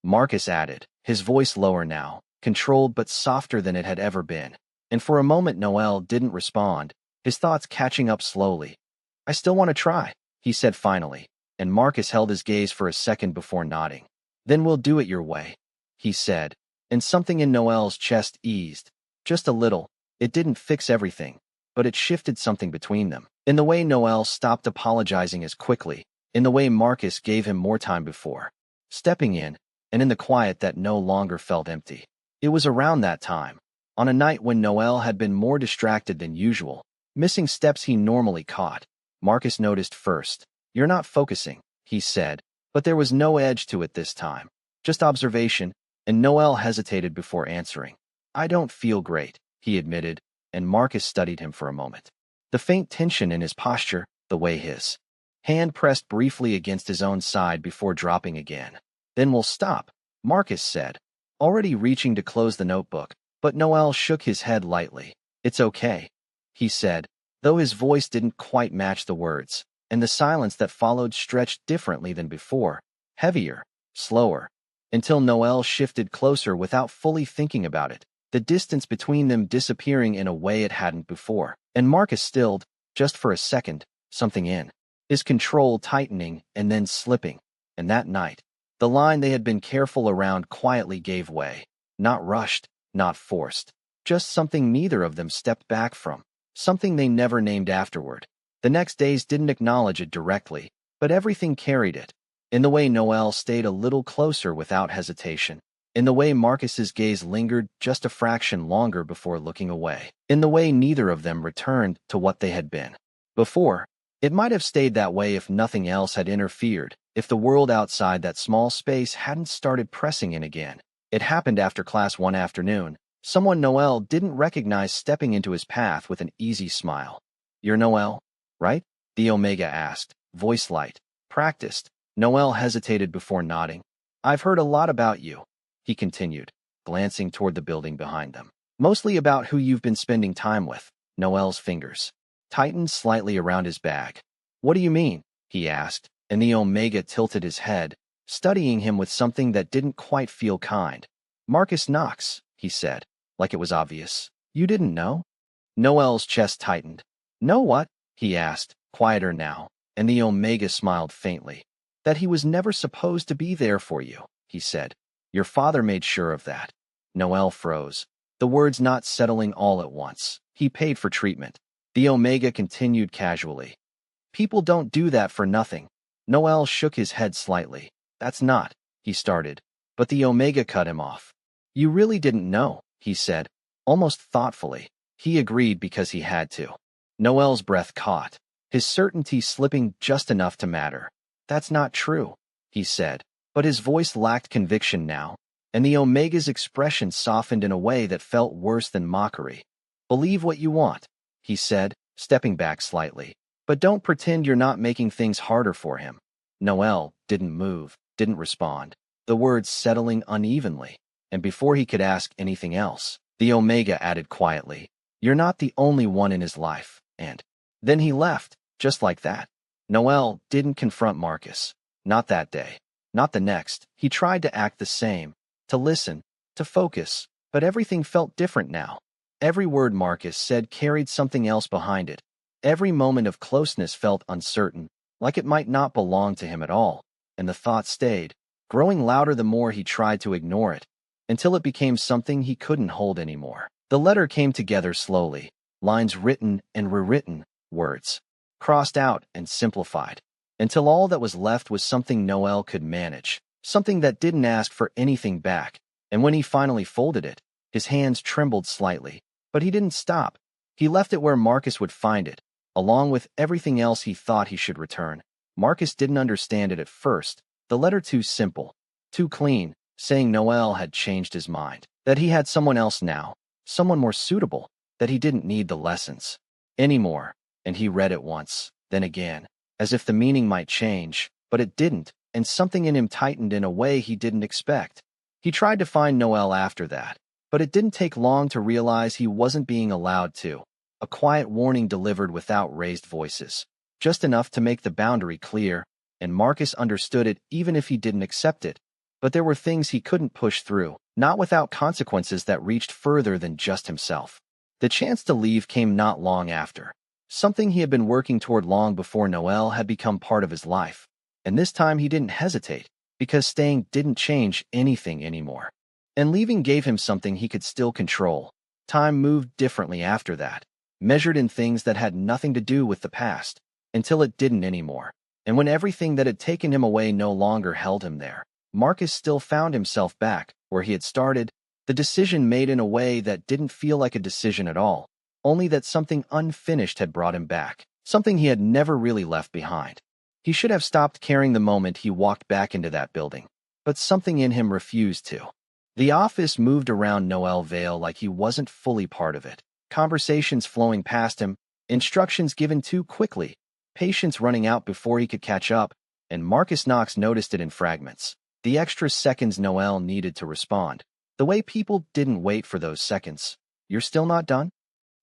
Marcus added, his voice lower now, controlled but softer than it had ever been. And for a moment Noel didn't respond, his thoughts catching up slowly. I still want to try, he said finally, and Marcus held his gaze for a second before nodding. Then we'll do it your way, he said, and something in Noel's chest eased, just a little. It didn't fix everything, but it shifted something between them. In the way Noel stopped apologizing as quickly, in the way Marcus gave him more time before stepping in, and in the quiet that no longer felt empty. It was around that time, on a night when Noel had been more distracted than usual, missing steps he normally caught. Marcus noticed first. You're not focusing, he said, but there was no edge to it this time. Just observation, and Noel hesitated before answering. I don't feel great, he admitted, and Marcus studied him for a moment. The faint tension in his posture, the way his hand pressed briefly against his own side before dropping again. Then we'll stop, Marcus said, already reaching to close the notebook, but Noel shook his head lightly. It's okay, he said, though his voice didn't quite match the words, and the silence that followed stretched differently than before, heavier, slower, until Noel shifted closer without fully thinking about it, the distance between them disappearing in a way it hadn't before, and Marcus stilled, just for a second, something in his control tightening and then slipping, and that night, the line they had been careful around quietly gave way, not rushed, not forced, just something neither of them stepped back from, something they never named afterward. The next days didn't acknowledge it directly, but everything carried it, in the way Noel stayed a little closer without hesitation, in the way Marcus's gaze lingered just a fraction longer before looking away, in the way neither of them returned to what they had been before. It might have stayed that way if nothing else had interfered, if the world outside that small space hadn't started pressing in again. It happened after class one afternoon. Someone Noel didn't recognize stepping into his path with an easy smile. You're Noel, right? The Omega asked, voice light, practiced. Noel hesitated before nodding. I've heard a lot about you, he continued, glancing toward the building behind them. Mostly about who you've been spending time with. Noel's fingers tightened slightly around his bag. What do you mean? He asked, and the Omega tilted his head, studying him with something that didn't quite feel kind. Marcus Knox, he said, like it was obvious. You didn't know? Noel's chest tightened. Know what? He asked, quieter now, and the Omega smiled faintly. That he was never supposed to be there for you, he said. Your father made sure of that. Noel froze, the words not settling all at once. He paid for treatment. The Omega continued casually. People don't do that for nothing. Noel shook his head slightly. That's not, he started, but the Omega cut him off. You really didn't know, he said, almost thoughtfully. He agreed because he had to. Noel's breath caught, his certainty slipping just enough to matter. That's not true, he said, but his voice lacked conviction now, and the Omega's expression softened in a way that felt worse than mockery. Believe what you want, he said, stepping back slightly, but don't pretend you're not making things harder for him. Noel didn't move, didn't respond, the words settling unevenly, and before he could ask anything else, the Omega added quietly, You're not the only one in his life, and then he left, just like that. Noel didn't confront Marcus. Not that day. Not the next. He tried to act the same, to listen, to focus, but everything felt different now. Every word Marcus said carried something else behind it. Every moment of closeness felt uncertain, like it might not belong to him at all, and the thought stayed, growing louder the more he tried to ignore it, until it became something he couldn't hold anymore. The letter came together slowly, lines written and rewritten, words crossed out and simplified, until all that was left was something Noel could manage, something that didn't ask for anything back, and when he finally folded it, his hands trembled slightly, but he didn't stop. He left it where Marcus would find it, along with everything else he thought he should return. Marcus didn't understand it at first, the letter too simple, too clean, saying Noel had changed his mind, that he had someone else now, someone more suitable, that he didn't need the lessons anymore. And he read it once, then again, as if the meaning might change, but it didn't, and something in him tightened in a way he didn't expect. He tried to find Noel after that, but it didn't take long to realize he wasn't being allowed to. A quiet warning delivered without raised voices, just enough to make the boundary clear, and Marcus understood it even if he didn't accept it. But there were things he couldn't push through, not without consequences that reached further than just himself. The chance to leave came not long after. Something he had been working toward long before Noel had become part of his life, and this time he didn't hesitate, because staying didn't change anything anymore. And leaving gave him something he could still control. Time moved differently after that, measured in things that had nothing to do with the past, until it didn't anymore. And when everything that had taken him away no longer held him there, Marcus still found himself back where he had started, the decision made in a way that didn't feel like a decision at all. Only that something unfinished had brought him back, something he had never really left behind. He should have stopped caring the moment he walked back into that building, but something in him refused to. The office moved around Noel Vale like he wasn't fully part of it. Conversations flowing past him, instructions given too quickly, patience running out before he could catch up, and Marcus Knox noticed it in fragments. The extra seconds Noel needed to respond. The way people didn't wait for those seconds. You're still not done?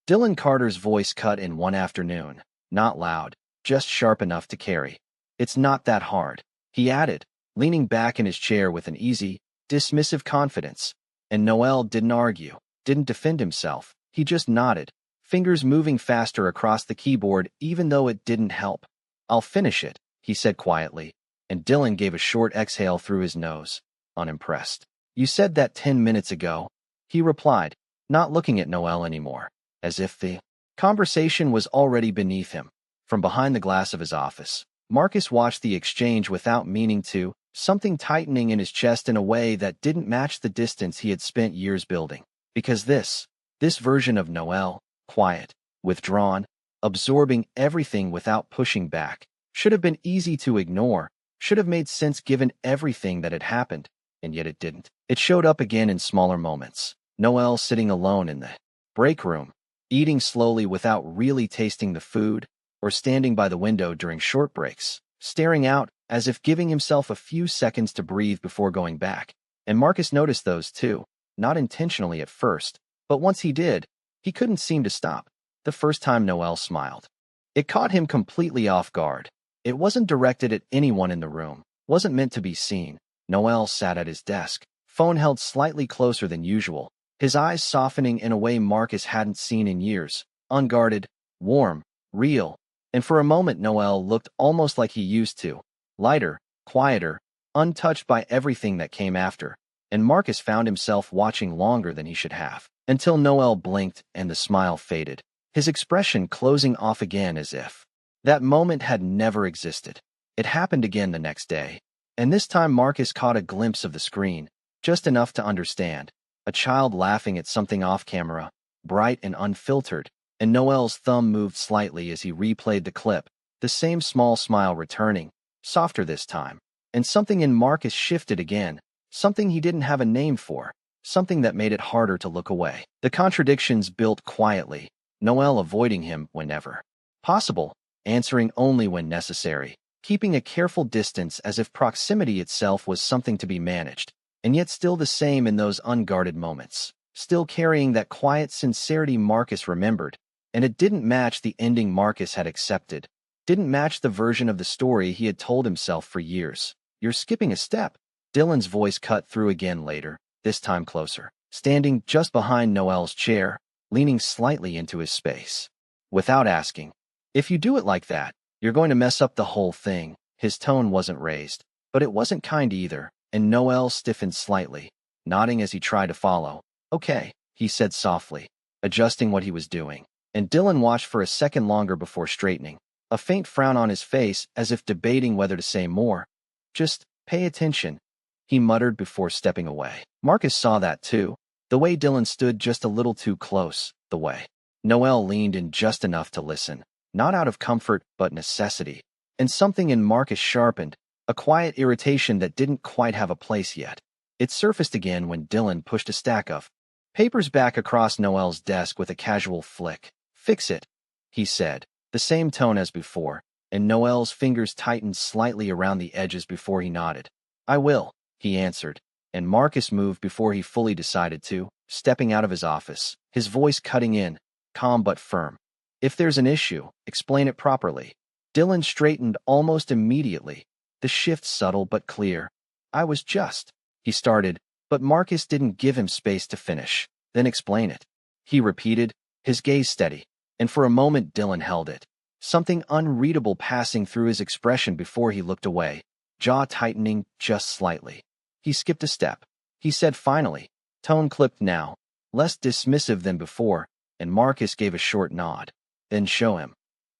Dylan Carter's voice cut in one afternoon. Not loud, just sharp enough to carry. It's not that hard, he added, leaning back in his chair with an easy, dismissive confidence. And Noel didn't argue, didn't defend himself. He just nodded, fingers moving faster across the keyboard even though it didn't help. I'll finish it, he said quietly, and Dylan gave a short exhale through his nose, unimpressed. You said that 10 minutes ago, he replied, not looking at Noel anymore, as if the conversation was already beneath him. From behind the glass of his office, Marcus watched the exchange without meaning to, something tightening in his chest in a way that didn't match the distance he had spent years building. Because this version of Noel, quiet, withdrawn, absorbing everything without pushing back, should have been easy to ignore, should have made sense given everything that had happened, and yet it didn't. It showed up again in smaller moments. Noel sitting alone in the break room, eating slowly without really tasting the food, or standing by the window during short breaks, staring out as if giving himself a few seconds to breathe before going back. And Marcus noticed those too, not intentionally at first, but once he did, he couldn't seem to stop. The first time Noel smiled, it caught him completely off guard. It wasn't directed at anyone in the room, wasn't meant to be seen. Noel sat at his desk, phone held slightly closer than usual, his eyes softening in a way Marcus hadn't seen in years, unguarded, warm, real, and for a moment Noel looked almost like he used to, lighter, quieter, untouched by everything that came after, and Marcus found himself watching longer than he should have, until Noel blinked and the smile faded, his expression closing off again as if that moment had never existed. It happened again the next day, and this time Marcus caught a glimpse of the screen, just enough to understand. A child laughing at something off camera, bright and unfiltered, and Noel's thumb moved slightly as he replayed the clip, the same small smile returning, softer this time. And something in Marcus shifted again, something he didn't have a name for, something that made it harder to look away. The contradictions built quietly, Noel avoiding him whenever possible, answering only when necessary, keeping a careful distance as if proximity itself was something to be managed. And yet still the same in those unguarded moments, still carrying that quiet sincerity Marcus remembered, and it didn't match the ending Marcus had accepted, didn't match the version of the story he had told himself for years. You're skipping a step. Dylan's voice cut through again later, this time closer, standing just behind Noel's chair, leaning slightly into his space. Without asking, if you do it like that, you're going to mess up the whole thing. His tone wasn't raised, but it wasn't kind either. And Noel stiffened slightly, nodding as he tried to follow. Okay, he said softly, adjusting what he was doing. And Dylan watched for a second longer before straightening, a faint frown on his face as if debating whether to say more. Just pay attention, he muttered before stepping away. Marcus saw that too, the way Dylan stood just a little too close, the way Noel leaned in just enough to listen, not out of comfort but necessity. And something in Marcus sharpened, a quiet irritation that didn't quite have a place yet. It surfaced again when Dylan pushed a stack of papers back across Noel's desk with a casual flick. Fix it, he said, the same tone as before, and Noel's fingers tightened slightly around the edges before he nodded. I will, he answered, and Marcus moved before he fully decided to, stepping out of his office, his voice cutting in, calm but firm. If there's an issue, explain it properly. Dylan straightened almost immediately, the shift subtle but clear. I was just, he started, but Marcus didn't give him space to finish. Then explain it, he repeated, his gaze steady, and for a moment Dylan held it, something unreadable passing through his expression before he looked away, jaw tightening just slightly. He skipped a step. He said finally, tone clipped now, less dismissive than before, and Marcus gave a short nod. Then show him,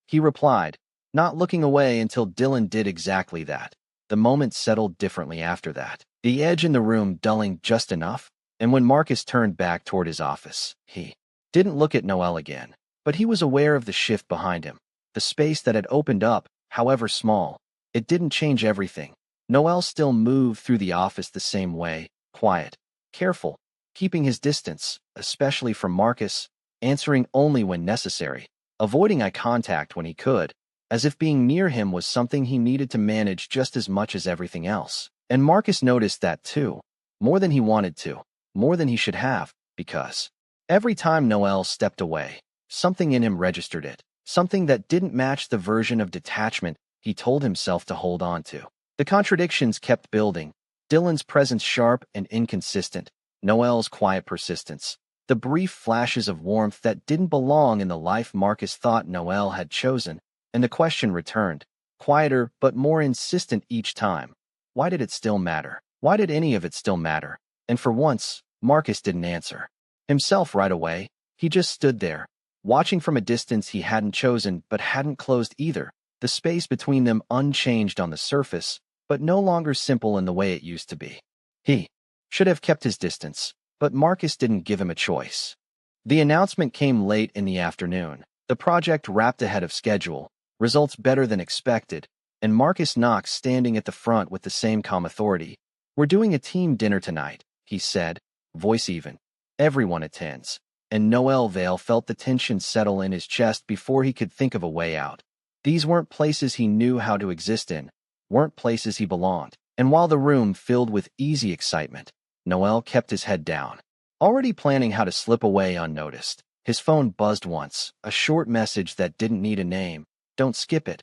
he replied, not looking away until Dylan did exactly that. The moment settled differently after that, the edge in the room dulling just enough, and when Marcus turned back toward his office, he didn't look at Noel again, but he was aware of the shift behind him, the space that had opened up, however small. It didn't change everything. Noel still moved through the office the same way, quiet, careful, keeping his distance, especially from Marcus, answering only when necessary, avoiding eye contact when he could, as if being near him was something he needed to manage just as much as everything else. And Marcus noticed that too, more than he wanted to, more than he should have, because every time Noelle stepped away, something in him registered it, something that didn't match the version of detachment he told himself to hold on to. The contradictions kept building, Dylan's presence sharp and inconsistent, Noelle's quiet persistence, the brief flashes of warmth that didn't belong in the life Marcus thought Noelle had chosen, and the question returned, quieter but more insistent each time. Why did it still matter? Why did any of it still matter? And for once, Marcus didn't answer himself right away. He just stood there, watching from a distance he hadn't chosen but hadn't closed either, the space between them unchanged on the surface, but no longer simple in the way it used to be. He should have kept his distance, but Marcus didn't give him a choice. The announcement came late in the afternoon. The project wrapped ahead of schedule, results better than expected, and Marcus Knox standing at the front with the same calm authority. "We're doing a team dinner tonight," he said, voice even. "Everyone attends." And Noelle Vale felt the tension settle in his chest before he could think of a way out. These weren't places he knew how to exist in, weren't places he belonged. And while the room filled with easy excitement, Noelle kept his head down, already planning how to slip away unnoticed. His phone buzzed once, a short message that didn't need a name. "Don't skip it."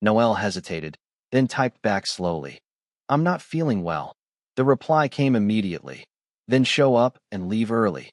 Noelle hesitated, then typed back slowly. "I'm not feeling well." The reply came immediately. "Then show up and leave early."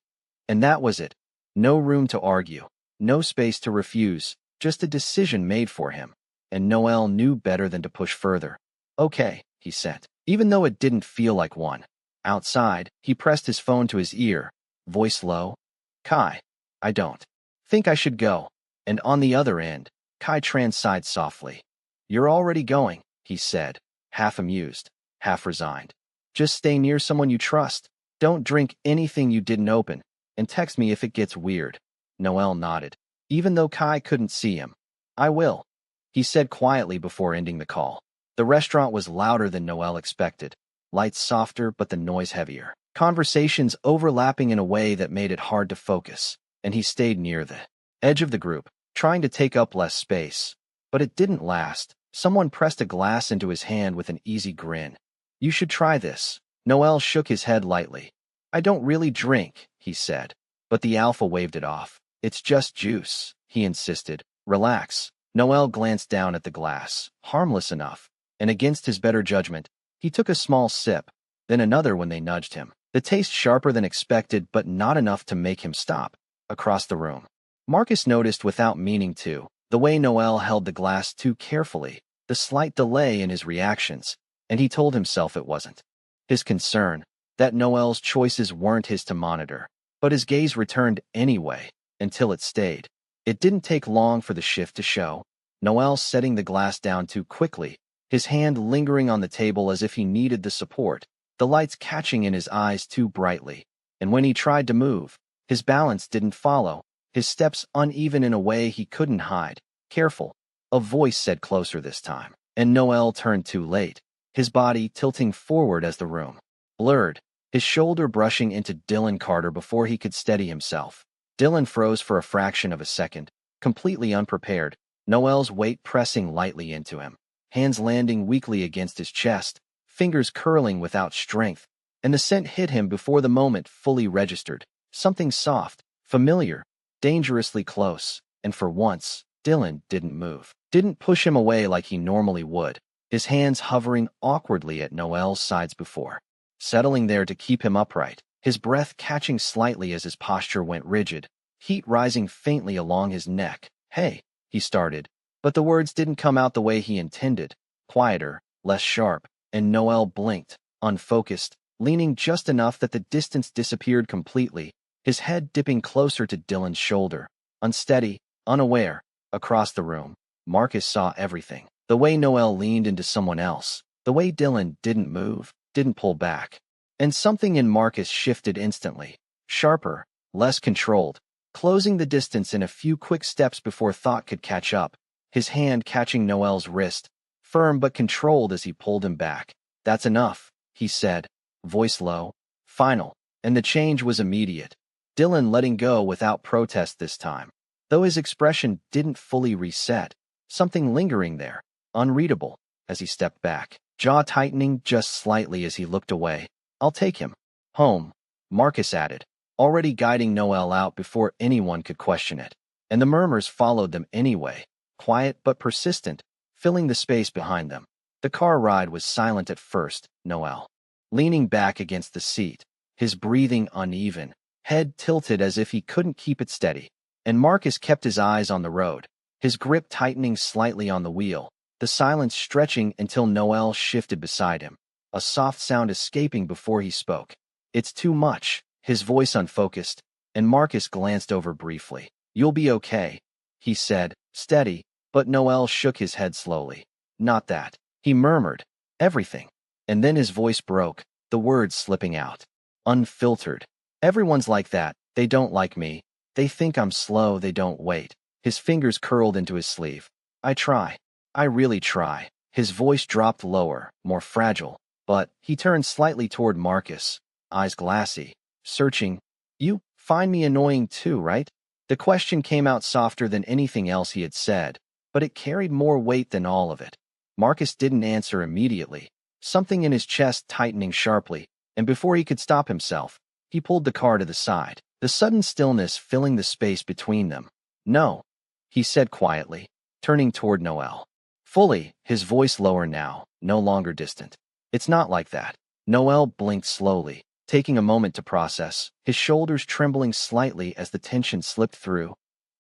And that was it. No room to argue, no space to refuse, just a decision made for him. And Noelle knew better than to push further. "Okay," he said, even though it didn't feel like one. Outside, he pressed his phone to his ear, voice low. "Kai, I don't think I should go." And on the other end, Kai Tran sighed softly. "You're already going," he said, half amused, half resigned. "Just stay near someone you trust. Don't drink anything you didn't open, and text me if it gets weird." Noelle nodded, even though Kai couldn't see him. "I will," he said quietly before ending the call. The restaurant was louder than Noelle expected, lights softer but the noise heavier, conversations overlapping in a way that made it hard to focus, and he stayed near the edge of the group, trying to take up less space. But it didn't last. Someone pressed a glass into his hand with an easy grin. "You should try this." Noelle shook his head lightly. "I don't really drink," he said. But the alpha waved it off. "It's just juice," he insisted. "Relax." Noelle glanced down at the glass, harmless enough, and against his better judgment, he took a small sip, then another when they nudged him. The taste sharper than expected, but not enough to make him stop. Across the room, Marcus noticed without meaning to, the way Noelle held the glass too carefully, the slight delay in his reactions, and he told himself it wasn't his concern, that Noelle's choices weren't his to monitor. But his gaze returned anyway, until it stayed. It didn't take long for the shift to show. Noelle setting the glass down too quickly, his hand lingering on the table as if he needed the support, the lights catching in his eyes too brightly. And when he tried to move, his balance didn't follow, his steps uneven in a way he couldn't hide. "Careful," a voice said closer this time, and Noelle turned too late, his body tilting forward as the room blurred, his shoulder brushing into Dylan Carter before he could steady himself. Dylan froze for a fraction of a second, completely unprepared, Noelle's weight pressing lightly into him, hands landing weakly against his chest, fingers curling without strength, and the scent hit him before the moment fully registered. Something soft, familiar, dangerously close, and for once, Dylan didn't move, didn't push him away like he normally would, his hands hovering awkwardly at Noelle's sides before, settling there to keep him upright, his breath catching slightly as his posture went rigid, heat rising faintly along his neck. "Hey," he started, but the words didn't come out the way he intended, quieter, less sharp, and Noelle blinked, unfocused, leaning just enough that the distance disappeared completely, his head dipping closer to Dylan's shoulder, unsteady, unaware. Across the room, Marcus saw everything, the way Noelle leaned into someone else, the way Dylan didn't move, didn't pull back. And something in Marcus shifted instantly, sharper, less controlled, closing the distance in a few quick steps before thought could catch up, his hand catching Noelle's wrist, firm but controlled as he pulled him back. "That's enough," he said, voice low, final. and the change was immediate. Dylan letting go without protest this time. Though his expression didn't fully reset, something lingering there, unreadable, as he stepped back, jaw tightening just slightly as he looked away. I'll take him home, Marcus added, already guiding Noel out before anyone could question it. And the murmurs followed them anyway, quiet but persistent, filling the space behind them. The car ride was silent at first, Noel, leaning back against the seat, his breathing uneven, head tilted as if he couldn't keep it steady. And Marcus kept his eyes on the road, his grip tightening slightly on the wheel, the silence stretching until Noel shifted beside him, a soft sound escaping before he spoke. It's too much, his voice unfocused, and Marcus glanced over briefly. You'll be okay, he said, steady, but Noel shook his head slowly. Not that, he murmured. Everything. And then his voice broke, the words slipping out. Unfiltered. Everyone's like that. They don't like me. They think I'm slow, they don't wait. His fingers curled into his sleeve. I try. I really try. His voice dropped lower, more fragile, but he turned slightly toward Marcus, eyes glassy, searching. You find me annoying too, right? The question came out softer than anything else he had said, but it carried more weight than all of it. Marcus didn't answer immediately, something in his chest tightening sharply, and before he could stop himself, he pulled the car to the side, the sudden stillness filling the space between them. No, he said quietly, turning toward Noel. Fully, his voice lower now, no longer distant. It's not like that. Noel blinked slowly, taking a moment to process, his shoulders trembling slightly as the tension slipped through.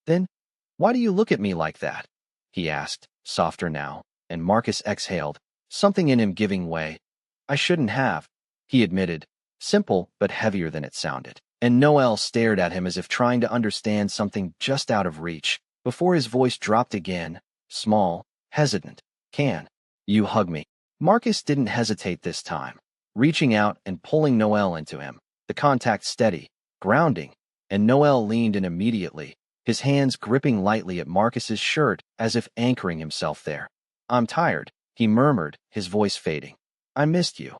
Then, why do you look at me like that? He asked, softer now, and Marcus exhaled, something in him giving way. I shouldn't have, he admitted, simple but heavier than it sounded. And Noel stared at him as if trying to understand something just out of reach, before his voice dropped again, small, hesitant. Can you hug me? Marcus didn't hesitate this time, reaching out and pulling Noel into him, the contact steady, grounding, and Noel leaned in immediately, his hands gripping lightly at Marcus's shirt as if anchoring himself there. I'm tired, he murmured, his voice fading. I missed you.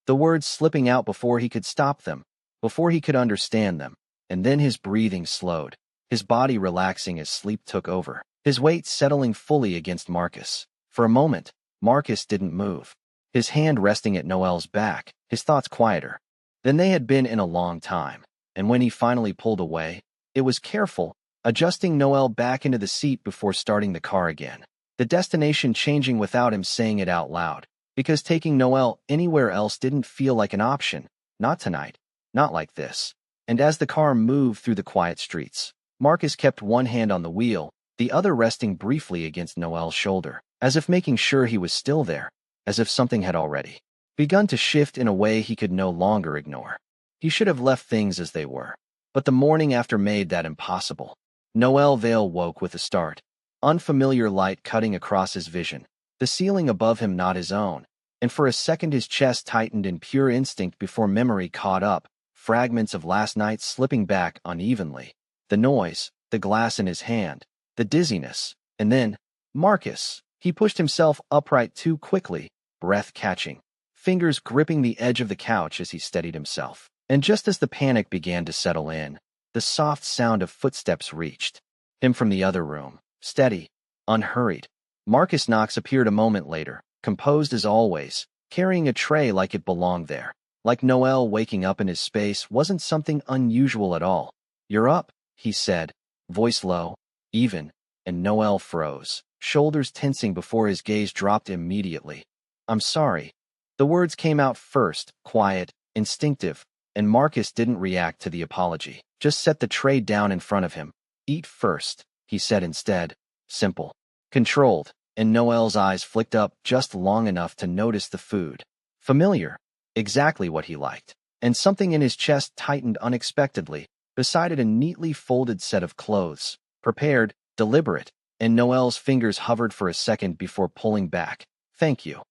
The words slipping out before he could stop them, before he could understand them, and then his breathing slowed, his body relaxing as sleep took over, his weight settling fully against Marcus. For a moment, Marcus didn't move, his hand resting at Noel's back, his thoughts quieter than they had been in a long time, and when he finally pulled away, it was careful, adjusting Noel back into the seat before starting the car again, the destination changing without him saying it out loud, because taking Noel anywhere else didn't feel like an option, not tonight. Not like this. And as the car moved through the quiet streets, Marcus kept one hand on the wheel, the other resting briefly against Noel's shoulder, as if making sure he was still there, as if something had already begun to shift in a way he could no longer ignore. He should have left things as they were, but the morning after made that impossible. Noel Vale woke with a start, unfamiliar light cutting across his vision, the ceiling above him not his own, and for a second his chest tightened in pure instinct before memory caught up, fragments of last night slipping back unevenly. The noise, the glass in his hand, the dizziness, and then, Marcus. He pushed himself upright too quickly, breath catching, fingers gripping the edge of the couch as he steadied himself. And just as the panic began to settle in, the soft sound of footsteps reached him from the other room, steady, unhurried. Marcus Knox appeared a moment later, composed as always, carrying a tray like it belonged there. Like Noel waking up in his space wasn't something unusual at all. You're up, he said, voice low, even, and Noel froze, shoulders tensing before his gaze dropped immediately. I'm sorry. The words came out first, quiet, instinctive, and Marcus didn't react to the apology, just set the tray down in front of him. Eat first, he said instead, simple, controlled, and Noel's eyes flicked up just long enough to notice the food. Familiar. Exactly what he liked, and something in his chest tightened unexpectedly, beside it a neatly folded set of clothes, prepared, deliberate, and Noel's fingers hovered for a second before pulling back. Thank you,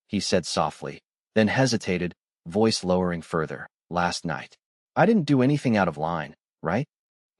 he said softly, then hesitated, voice lowering further. Last night. I didn't do anything out of line, right?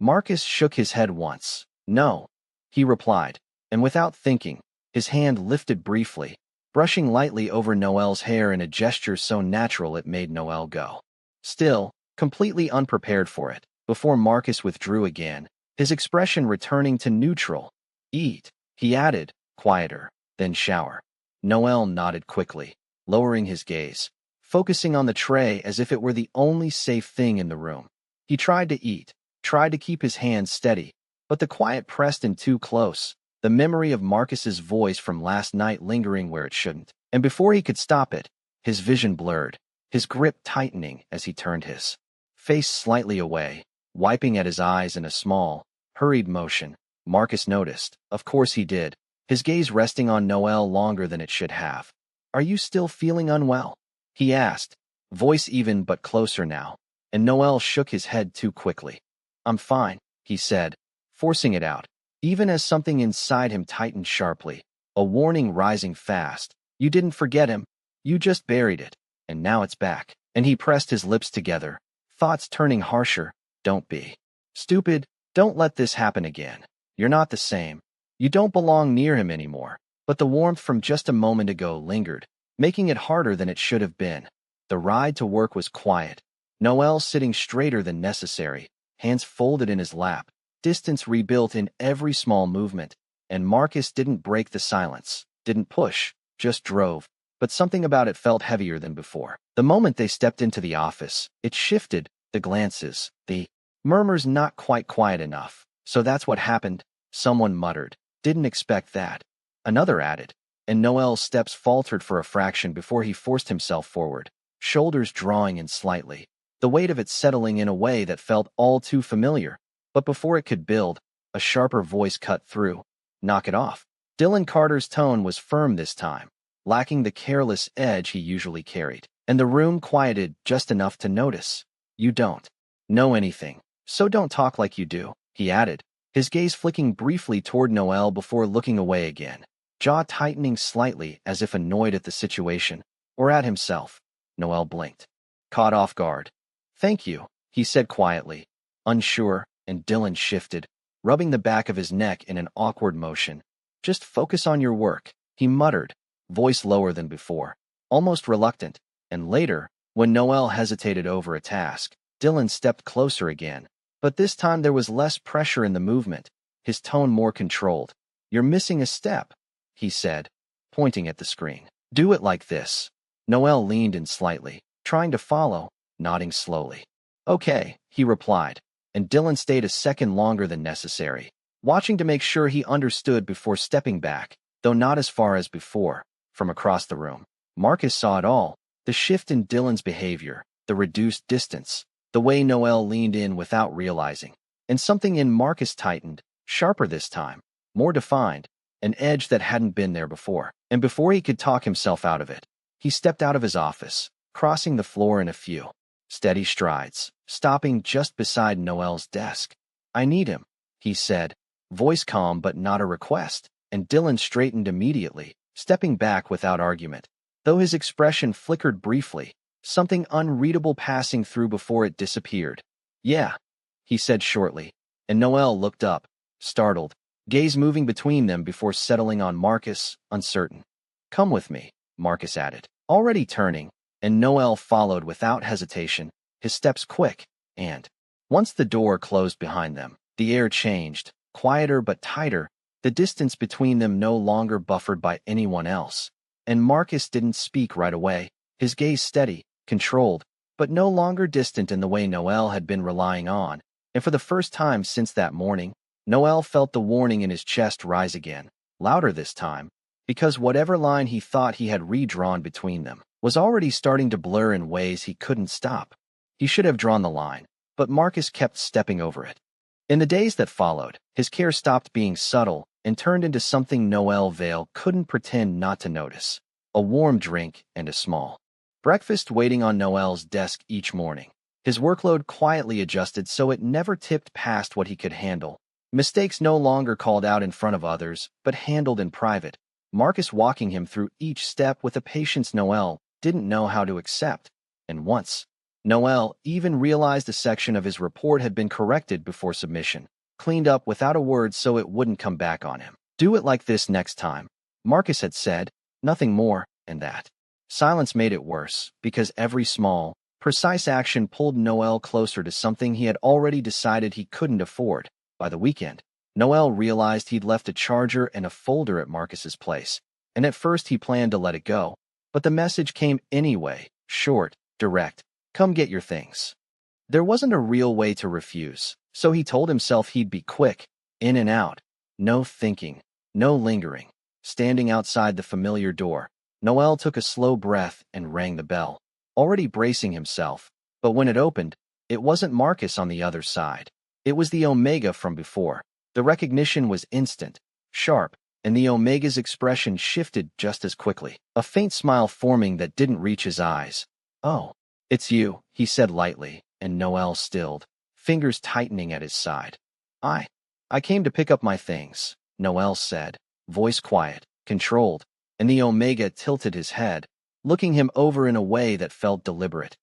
Marcus shook his head once. No, he replied, and without thinking, his hand lifted briefly, brushing lightly over Noel's hair in a gesture so natural it made Noel go. Still, completely unprepared for it, before Marcus withdrew again, his expression returning to neutral. Eat, he added, quieter, then shower. Noel nodded quickly, lowering his gaze, focusing on the tray as if it were the only safe thing in the room. He tried to eat, tried to keep his hands steady, but the quiet pressed in too close, the memory of Marcus's voice from last night lingering where it shouldn't. And before he could stop it, his vision blurred, his grip tightening as he turned his face slightly away, wiping at his eyes in a small, hurried motion. Marcus noticed, of course he did, his gaze resting on Noel longer than it should have. "Are you still feeling unwell?" he asked, voice even but closer now, and Noel shook his head too quickly. "I'm fine," he said, forcing it out, even as something inside him tightened sharply, a warning rising fast. "You didn't forget him, you just buried it, and now it's back." And he pressed his lips together, thoughts turning harsher. "Don't be stupid, don't let this happen again. You're not the same. You don't belong near him anymore." But the warmth from just a moment ago lingered, making it harder than it should have been. The ride to work was quiet. Noel sitting straighter than necessary, hands folded in his lap, distance rebuilt in every small movement, and Marcus didn't break the silence, didn't push, just drove, but something about it felt heavier than before. The moment they stepped into the office, it shifted, the glances, the murmurs not quite quiet enough. "So that's what happened," someone muttered. "Didn't expect that," another added, and Noel's steps faltered for a fraction before he forced himself forward, shoulders drawing in slightly, the weight of it settling in a way that felt all too familiar. But before it could build, a sharper voice cut through. "Knock it off." Dylan Carter's tone was firm this time, lacking the careless edge he usually carried, and the room quieted just enough to notice. "You don't know anything, so don't talk like you do," he added, his gaze flicking briefly toward Noel before looking away again, jaw tightening slightly as if annoyed at the situation, or at himself. Noel blinked, caught off guard. "Thank you," he said quietly, unsure, and Dylan shifted, rubbing the back of his neck in an awkward motion. "Just focus on your work," he muttered, voice lower than before, almost reluctant, and later, when Noel hesitated over a task, Dylan stepped closer again, but this time there was less pressure in the movement, his tone more controlled. "You're missing a step," he said, pointing at the screen. "Do it like this." Noel leaned in slightly, trying to follow, nodding slowly. "Okay," he replied, and Dylan stayed a second longer than necessary, watching to make sure he understood before stepping back, though not as far as before, from across the room. Marcus saw it all, the shift in Dylan's behavior, the reduced distance, the way Noel leaned in without realizing, and something in Marcus tightened, sharper this time, more defined, an edge that hadn't been there before. And before he could talk himself out of it, he stepped out of his office, crossing the floor in a few steady strides, stopping just beside Noel's desk. "I need him," he said, voice calm but not a request, and Dylan straightened immediately, stepping back without argument. Though his expression flickered briefly, something unreadable passing through before it disappeared. "Yeah," he said shortly, and Noel looked up, startled, gaze moving between them before settling on Marcus, uncertain. "Come with me," Marcus added, already turning, and Noel followed without hesitation, his steps quick, and once the door closed behind them, the air changed, quieter but tighter, the distance between them no longer buffered by anyone else. And Marcus didn't speak right away, his gaze steady, controlled, but no longer distant in the way Noel had been relying on, and for the first time since that morning, Noel felt the warning in his chest rise again, louder this time, because whatever line he thought he had redrawn between them was already starting to blur in ways he couldn't stop. He should have drawn the line, but Marcus kept stepping over it. In the days that followed, his care stopped being subtle and turned into something Noel Vale couldn't pretend not to notice. A warm drink and a small breakfast waiting on Noel's desk each morning. His workload quietly adjusted so it never tipped past what he could handle. Mistakes no longer called out in front of others, but handled in private. Marcus walking him through each step with a patience Noel didn't know how to accept. And once, Noel even realized a section of his report had been corrected before submission, cleaned up without a word so it wouldn't come back on him. "Do it like this next time," Marcus had said, nothing more, and that silence made it worse, because every small, Precise action pulled Noel closer to something he had already decided he couldn't afford. By the weekend, Noel realized he'd left a charger and a folder at Marcus's place, and at first he planned to let it go. But the message came anyway, short, direct, "Come get your things." There wasn't a real way to refuse, so he told himself he'd be quick, in and out. No thinking, no lingering. Standing outside the familiar door, Noel took a slow breath and rang the bell, already bracing himself. But when it opened, it wasn't Marcus on the other side. It was the Omega from before. The recognition was instant, sharp, and the Omega's expression shifted just as quickly, a faint smile forming that didn't reach his eyes. "Oh, it's you," he said lightly, and Noel stilled, fingers tightening at his side. I came to pick up my things," Noel said, voice quiet, controlled, and the Omega tilted his head, looking him over in a way that felt deliberate.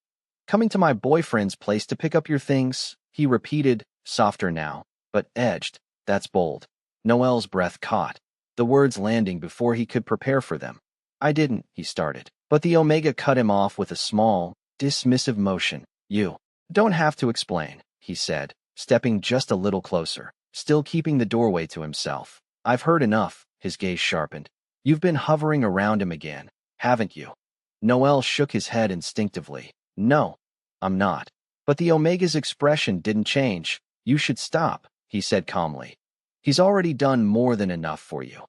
"Coming to my boyfriend's place to pick up your things," he repeated, softer now, but edged. "That's bold." Noel's breath caught, the words landing before he could prepare for them. "I didn't," he started, but the Omega cut him off with a small, dismissive motion. "You don't have to explain," he said, stepping just a little closer, still keeping the doorway to himself. "I've heard enough," his gaze sharpened. "You've been hovering around him again, haven't you?" Noel shook his head instinctively. "No, I'm not." But the Omega's expression didn't change. "You should stop," he said calmly. "He's already done more than enough for you."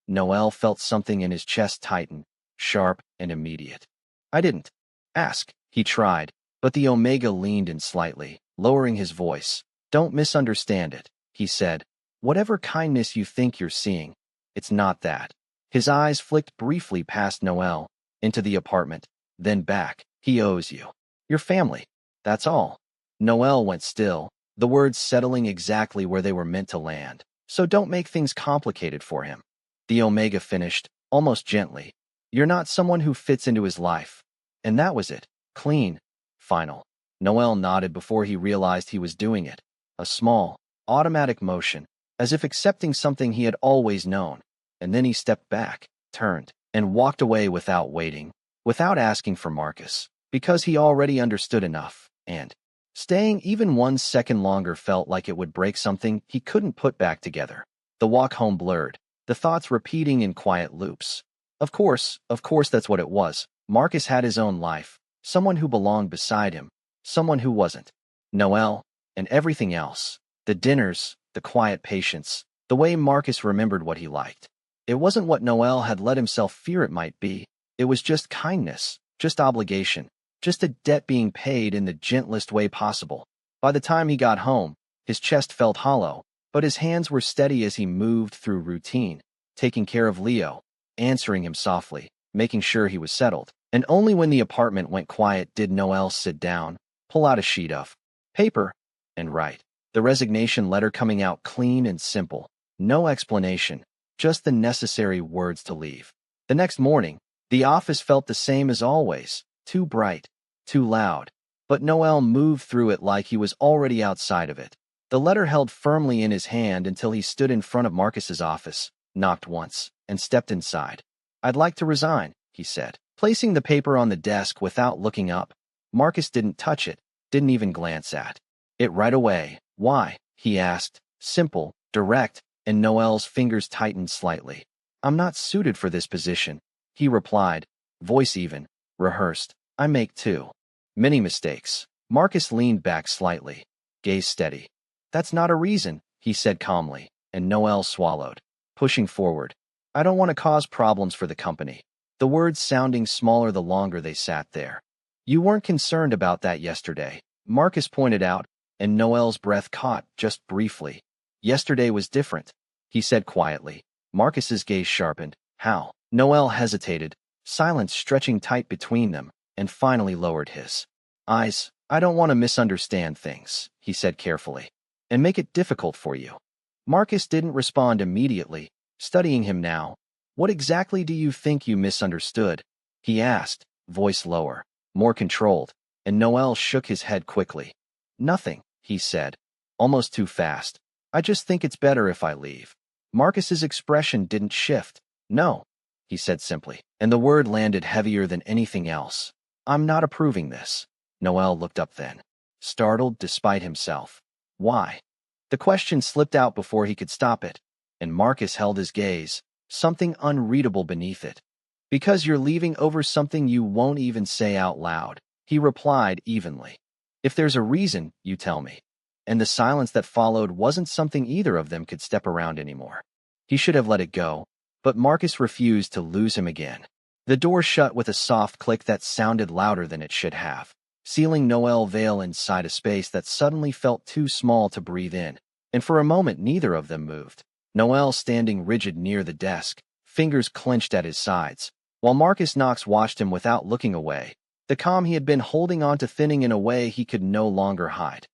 Noel felt something in his chest tighten, sharp and immediate. "I didn't ask," he tried, but the Omega leaned in slightly, lowering his voice. "Don't misunderstand it," he said. "Whatever kindness you think you're seeing, it's not that." His eyes flicked briefly past Noel, into the apartment, then back. "He owes you. Your family. That's all." Noel went still, the words settling exactly where they were meant to land. "So don't make things complicated for him." The Omega finished, almost gently. "You're not someone who fits into his life." And that was it. Clean. Final. Noel nodded before he realized he was doing it. A small, automatic motion, as if accepting something he had always known. And then he stepped back, turned, and walked away without waiting, without asking for Marcus, because he already understood enough, and staying even 1 second longer felt like it would break something he couldn't put back together. The walk home blurred, the thoughts repeating in quiet loops. Of course, that's what it was. Marcus had his own life, someone who belonged beside him, someone who wasn't. Noel, and everything else. The dinners, the quiet patience, the way Marcus remembered what he liked. It wasn't what Noel had let himself fear it might be. It was just kindness, just obligation, just a debt being paid in the gentlest way possible. By the time he got home, his chest felt hollow, but his hands were steady as he moved through routine, taking care of Leo, answering him softly, making sure he was settled. And only when the apartment went quiet did Noel sit down, pull out a sheet of paper, and write. The resignation letter coming out clean and simple. No explanation, just the necessary words to leave. The next morning, the office felt the same as always, too bright, too loud. But Noel moved through it like he was already outside of it. The letter held firmly in his hand until he stood in front of Marcus's office, knocked once, and stepped inside. "I'd like to resign," he said, placing the paper on the desk without looking up. Marcus didn't touch it, didn't even glance at it right away. "Why?" he asked, simple, direct, and Noel's fingers tightened slightly. "I'm not suited for this position," he replied, voice even, rehearsed. "I make too many mistakes." Marcus leaned back slightly, gaze steady. "That's not a reason," he said calmly, and Noel swallowed, pushing forward. "I don't want to cause problems for the company." The words sounding smaller the longer they sat there. "You weren't concerned about that yesterday," Marcus pointed out, and Noel's breath caught just briefly. "Yesterday was different," he said quietly. Marcus's gaze sharpened. "How?" Noel hesitated, silence stretching tight between them, and finally lowered his eyes. "I don't want to misunderstand things," he said carefully, "and make it difficult for you." Marcus didn't respond immediately, studying him now. "What exactly do you think you misunderstood?" he asked, voice lower, more controlled, and Noel shook his head quickly. "Nothing," he said, almost too fast. "I just think it's better if I leave." Marcus's expression didn't shift. "No," he said simply, and the word landed heavier than anything else. "I'm not approving this." Noel looked up then, startled despite himself. Why? The question slipped out before he could stop it, and Marcus held his gaze, something unreadable beneath it. Because you're leaving over something you won't even say out loud, he replied evenly. If there's a reason, you tell me. And the silence that followed wasn't something either of them could step around anymore. He should have let it go, but Marcus refused to lose him again. The door shut with a soft click that sounded louder than it should have, sealing Noel Vale inside a space that suddenly felt too small to breathe in, and for a moment neither of them moved. Noel standing rigid near the desk, fingers clenched at his sides, while Marcus Knox watched him without looking away, the calm he had been holding on to thinning in a way he could no longer hide.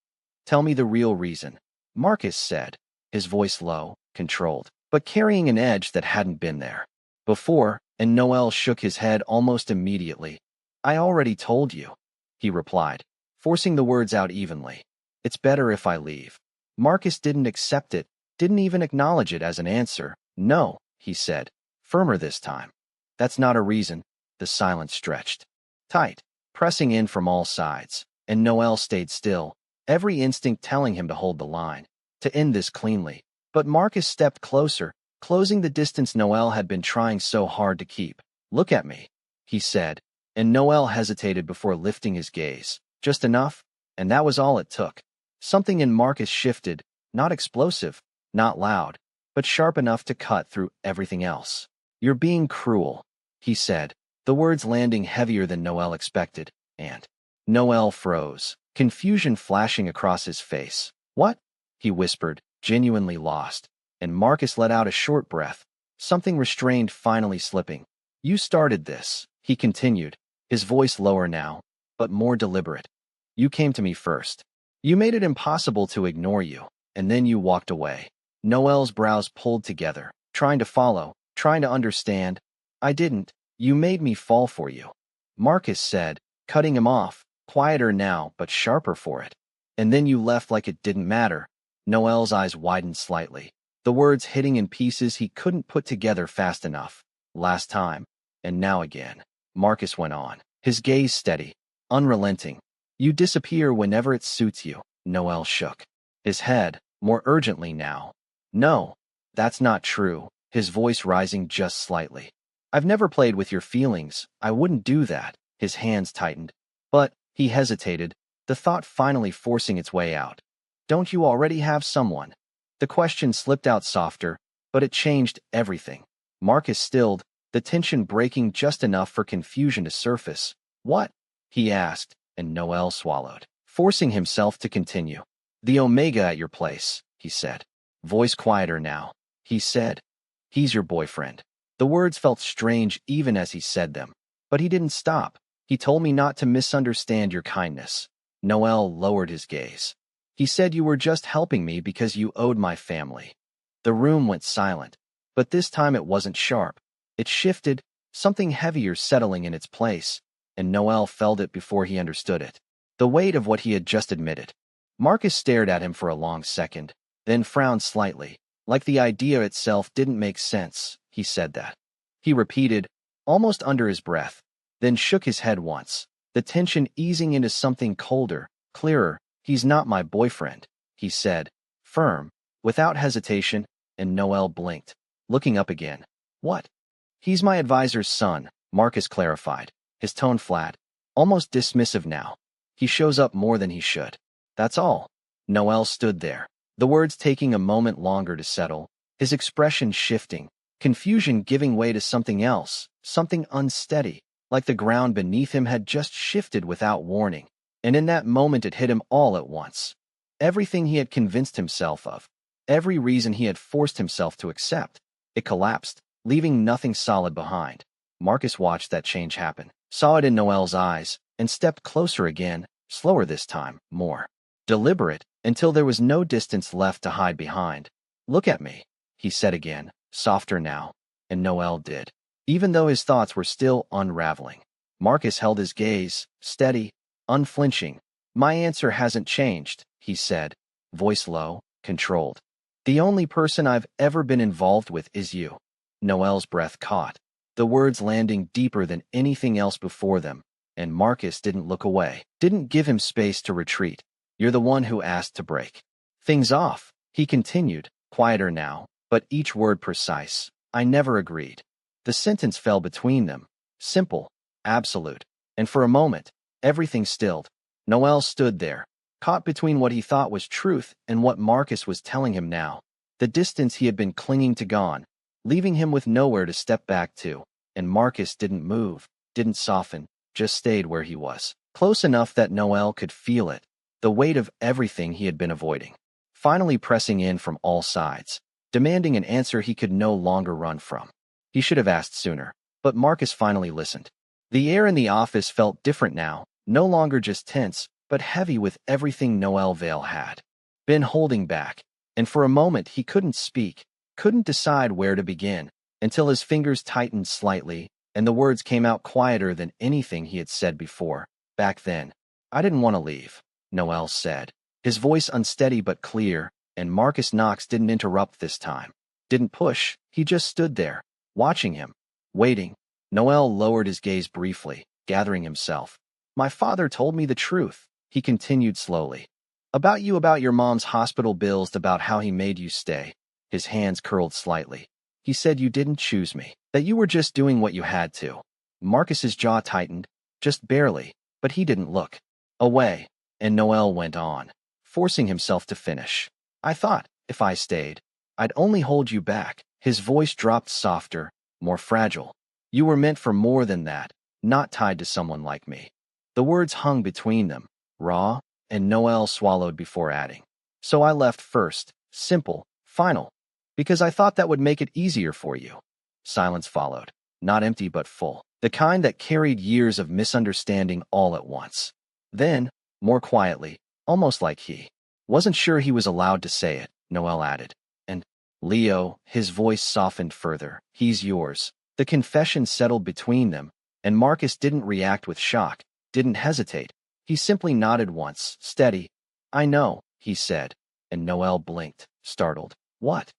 Tell me the real reason, Marcus said, his voice low, controlled, but carrying an edge that hadn't been there before, and Noel shook his head almost immediately. I already told you, he replied, forcing the words out evenly. It's better if I leave. Marcus didn't accept it, didn't even acknowledge it as an answer. No, he said, firmer this time. That's not a reason. The silence stretched tight, pressing in from all sides, and Noel stayed still, every instinct telling him to hold the line, to end this cleanly. But Marcus stepped closer, closing the distance Noel had been trying so hard to keep. Look at me, he said, and Noel hesitated before lifting his gaze. Just enough, and that was all it took. Something in Marcus shifted, not explosive, not loud, but sharp enough to cut through everything else. You're being cruel, he said, the words landing heavier than Noel expected, and Noel froze, confusion flashing across his face. What? He whispered, genuinely lost, and Marcus let out a short breath, something restrained finally slipping. You started this, he continued, his voice lower now, but more deliberate. You came to me first. You made it impossible to ignore you, and then you walked away. Noel's brows pulled together, trying to follow, trying to understand. I didn't. You made me fall for you, Marcus said, cutting him off, quieter now but sharper for it. And then you left like it didn't matter. Noel's eyes widened slightly, the words hitting in pieces he couldn't put together fast enough. Last time, and now again. Marcus went on, his gaze steady, unrelenting. You disappear whenever it suits you. Noel shook his head, more urgently now. No, that's not true, his voice rising just slightly. I've never played with your feelings. I wouldn't do that. His hands tightened. But, he hesitated, the thought finally forcing its way out. Don't you already have someone? The question slipped out softer, but it changed everything. Marcus stilled, the tension breaking just enough for confusion to surface. What? He asked, and Noel swallowed, forcing himself to continue. The Omega at your place, he said. Voice quieter now. He said, he's your boyfriend. The words felt strange even as he said them, but he didn't stop. He told me not to misunderstand your kindness. Noel lowered his gaze. He said you were just helping me because you owed my family. The room went silent, but this time it wasn't sharp. It shifted, something heavier settling in its place, and Noel felt it before he understood it. The weight of what he had just admitted. Marcus stared at him for a long second, then frowned slightly, like the idea itself didn't make sense. He said that. He repeated, almost under his breath, then shook his head once, the tension easing into something colder, clearer. He's not my boyfriend, he said, firm, without hesitation, and Noel blinked, looking up again. What? He's my advisor's son, Marcus clarified, his tone flat, almost dismissive now. He shows up more than he should. That's all. Noel stood there, the words taking a moment longer to settle, his expression shifting, confusion giving way to something else, something unsteady, like the ground beneath him had just shifted without warning. And in that moment it hit him all at once. Everything he had convinced himself of, every reason he had forced himself to accept, it collapsed, leaving nothing solid behind. Marcus watched that change happen, saw it in Noel's eyes, and stepped closer again, slower this time, more deliberate, until there was no distance left to hide behind. Look at me, he said again, softer now, and Noel did. Even though his thoughts were still unraveling, Marcus held his gaze, steady, unflinching. My answer hasn't changed, he said, voice low, controlled. The only person I've ever been involved with is you. Noel's breath caught, the words landing deeper than anything else before them, and Marcus didn't look away, didn't give him space to retreat. You're the one who asked to break things off, he continued, quieter now, but each word precise. I never agreed. The sentence fell between them, simple, absolute, and for a moment, everything stilled. Noel stood there, caught between what he thought was truth and what Marcus was telling him now. The distance he had been clinging to gone, leaving him with nowhere to step back to, and Marcus didn't move, didn't soften, just stayed where he was, close enough that Noel could feel it, the weight of everything he had been avoiding, finally pressing in from all sides, demanding an answer he could no longer run from. He should have asked sooner, but Marcus finally listened. The air in the office felt different now, no longer just tense, but heavy with everything Noel Vale had been holding back, and for a moment he couldn't speak, couldn't decide where to begin, until his fingers tightened slightly, and the words came out quieter than anything he had said before. Back then, I didn't want to leave, Noel said, his voice unsteady but clear, and Marcus Knox didn't interrupt this time. Didn't push, he just stood there, watching him, waiting. Noel lowered his gaze briefly, gathering himself. My father told me the truth, he continued slowly. About you, about your mom's hospital bills, about how he made you stay. His hands curled slightly. He said you didn't choose me, that you were just doing what you had to. Marcus's jaw tightened, just barely, but he didn't look away, and Noel went on, forcing himself to finish. I thought, if I stayed, I'd only hold you back. His voice dropped softer, more fragile. You were meant for more than that, not tied to someone like me. The words hung between them, raw, and Noel swallowed before adding. So I left first, simple, final, because I thought that would make it easier for you. Silence followed, not empty but full, the kind that carried years of misunderstanding all at once. Then, more quietly, almost like he wasn't sure he was allowed to say it, Noel added. And, Leo, his voice softened further, he's yours. The confession settled between them, and Marcus didn't react with shock, didn't hesitate. He simply nodded once, steady. I know, he said, and Noel blinked, startled. What?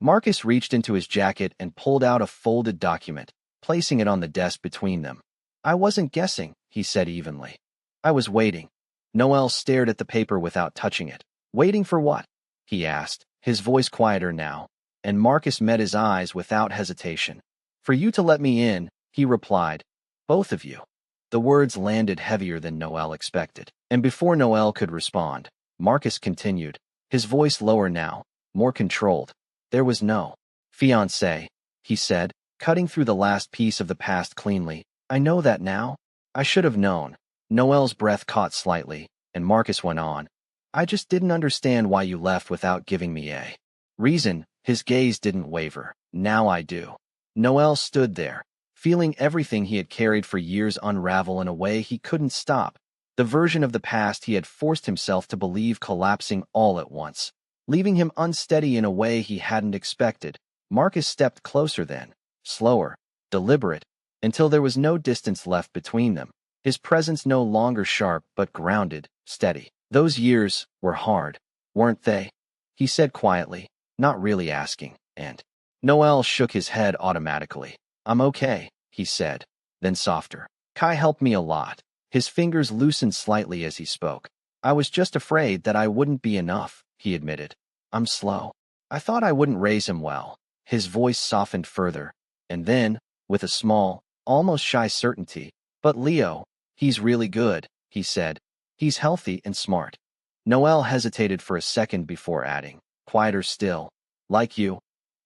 Marcus reached into his jacket and pulled out a folded document, placing it on the desk between them. I wasn't guessing, he said evenly. I was waiting. Noel stared at the paper without touching it. Waiting for what? He asked, his voice quieter now, and Marcus met his eyes without hesitation. For you to let me in, he replied. Both of you. The words landed heavier than Noel expected, and before Noel could respond, Marcus continued, his voice lower now, more controlled. There was no fiancé, he said, cutting through the last piece of the past cleanly. I know that now. I should have known. Noel's breath caught slightly, and Marcus went on. I just didn't understand why you left without giving me a reason. His gaze didn't waver. Now I do. Noel stood there, feeling everything he had carried for years unravel in a way he couldn't stop. The version of the past he had forced himself to believe collapsing all at once, leaving him unsteady in a way he hadn't expected. Marcus stepped closer then, slower, deliberate, until there was no distance left between them, his presence no longer sharp but grounded, steady. Those years were hard, weren't they? He said quietly, not really asking, and Noel shook his head automatically. I'm okay, he said, then softer. Kai helped me a lot. His fingers loosened slightly as he spoke. I was just afraid that I wouldn't be enough, he admitted. I'm slow. I thought I wouldn't raise him well. His voice softened further, and then, with a small, almost shy certainty, but Leo, he's really good, he said. He's healthy and smart. Noel hesitated for a second before adding, quieter still, like you.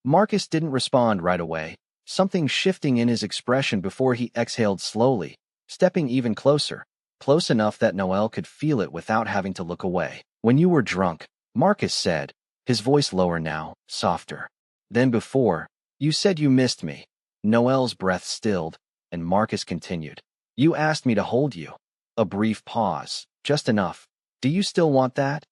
Marcus didn't respond right away, something shifting in his expression before he exhaled slowly, stepping even closer, close enough that Noel could feel it without having to look away. When you were drunk, Marcus said, his voice lower now, softer. Then before, you said you missed me. Noel's breath stilled, and Marcus continued. You asked me to hold you. A brief pause, just enough. Do you still want that?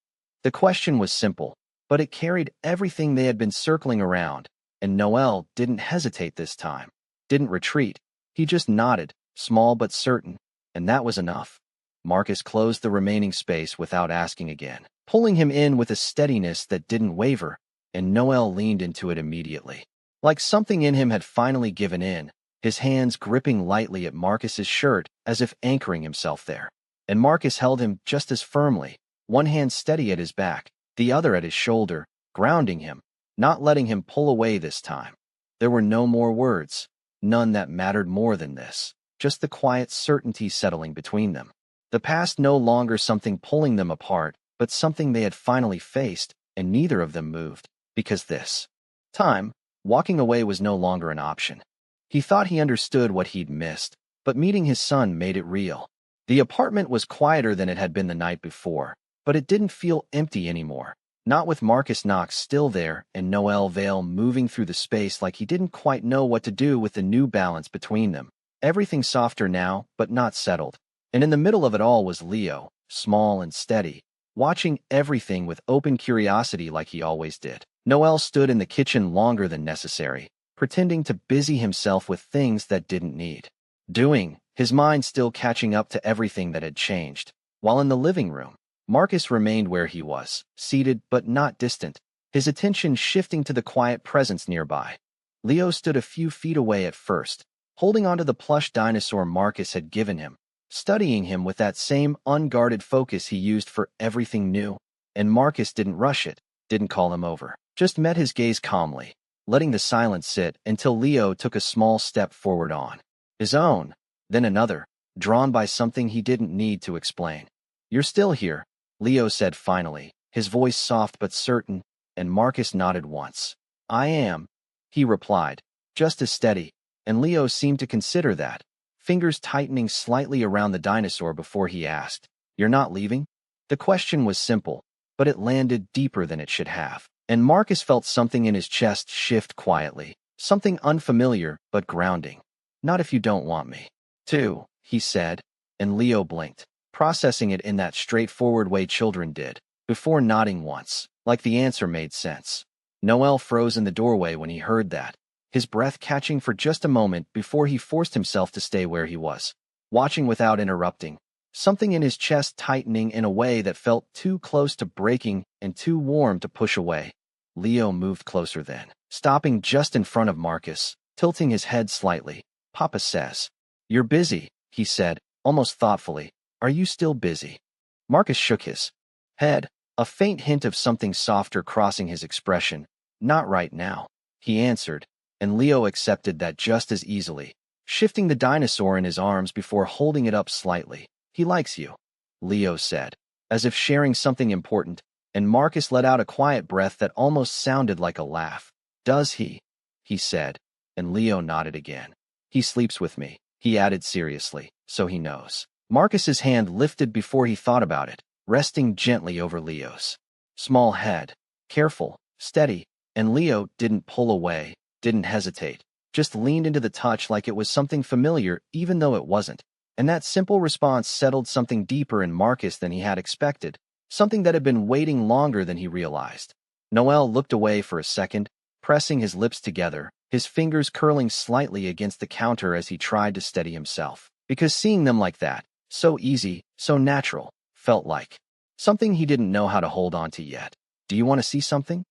The question was simple, but it carried everything they had been circling around, and Noel didn't hesitate this time, didn't retreat. He just nodded, small but certain, and that was enough. Marcus closed the remaining space without asking again, pulling him in with a steadiness that didn't waver, and Noel leaned into it immediately. Like something in him had finally given in, his hands gripping lightly at Marcus's shirt as if anchoring himself there. And Marcus held him just as firmly, one hand steady at his back, the other at his shoulder, grounding him, not letting him pull away this time. There were no more words, none that mattered more than this, just the quiet certainty settling between them. The past no longer something pulling them apart, but something they had finally faced, and neither of them moved, because this time, walking away was no longer an option. He thought he understood what he'd missed, but meeting his son made it real. The apartment was quieter than it had been the night before, but it didn't feel empty anymore. Not with Marcus Knox still there and Noel Vale moving through the space like he didn't quite know what to do with the new balance between them. Everything softer now, but not settled. And in the middle of it all was Leo, small and steady, watching everything with open curiosity like he always did. Noel stood in the kitchen longer than necessary, pretending to busy himself with things that didn't need doing, his mind still catching up to everything that had changed. While in the living room, Marcus remained where he was, seated but not distant, his attention shifting to the quiet presence nearby. Leo stood a few feet away at first, holding onto the plush dinosaur Marcus had given him, studying him with that same unguarded focus he used for everything new. And Marcus didn't rush it, didn't call him over, just met his gaze calmly, letting the silence sit until Leo took a small step forward on his own, then another, drawn by something he didn't need to explain. "You're still here," Leo said finally, his voice soft but certain, and Marcus nodded once. "I am," he replied, just as steady, and Leo seemed to consider that, fingers tightening slightly around the dinosaur before he asked, "You're not leaving?" The question was simple, but it landed deeper than it should have, and Marcus felt something in his chest shift quietly, something unfamiliar but grounding. "Not if you don't want me to," he said, and Leo blinked, processing it in that straightforward way children did, before nodding once, like the answer made sense. Noel froze in the doorway when he heard that, his breath catching for just a moment before he forced himself to stay where he was, watching without interrupting, something in his chest tightening in a way that felt too close to breaking and too warm to push away. Leo moved closer then, stopping just in front of Marcus, tilting his head slightly. "Papa says you're busy," he said, almost thoughtfully. "Are you still busy?" Marcus shook his head, a faint hint of something softer crossing his expression. "Not right now," he answered, and Leo accepted that just as easily, shifting the dinosaur in his arms before holding it up slightly. "He likes you," Leo said, as if sharing something important, and Marcus let out a quiet breath that almost sounded like a laugh. "Does he?" he said, and Leo nodded again. "He sleeps with me," he added seriously, "so he knows." Marcus's hand lifted before he thought about it, resting gently over Leo's small head. Careful, steady, and Leo didn't pull away, didn't hesitate, just leaned into the touch like it was something familiar even though it wasn't. And that simple response settled something deeper in Marcus than he had expected, something that had been waiting longer than he realized. Noel looked away for a second, pressing his lips together, his fingers curling slightly against the counter as he tried to steady himself. Because seeing them like that, so easy, so natural, felt like something he didn't know how to hold on to yet. "Do you want to see something?"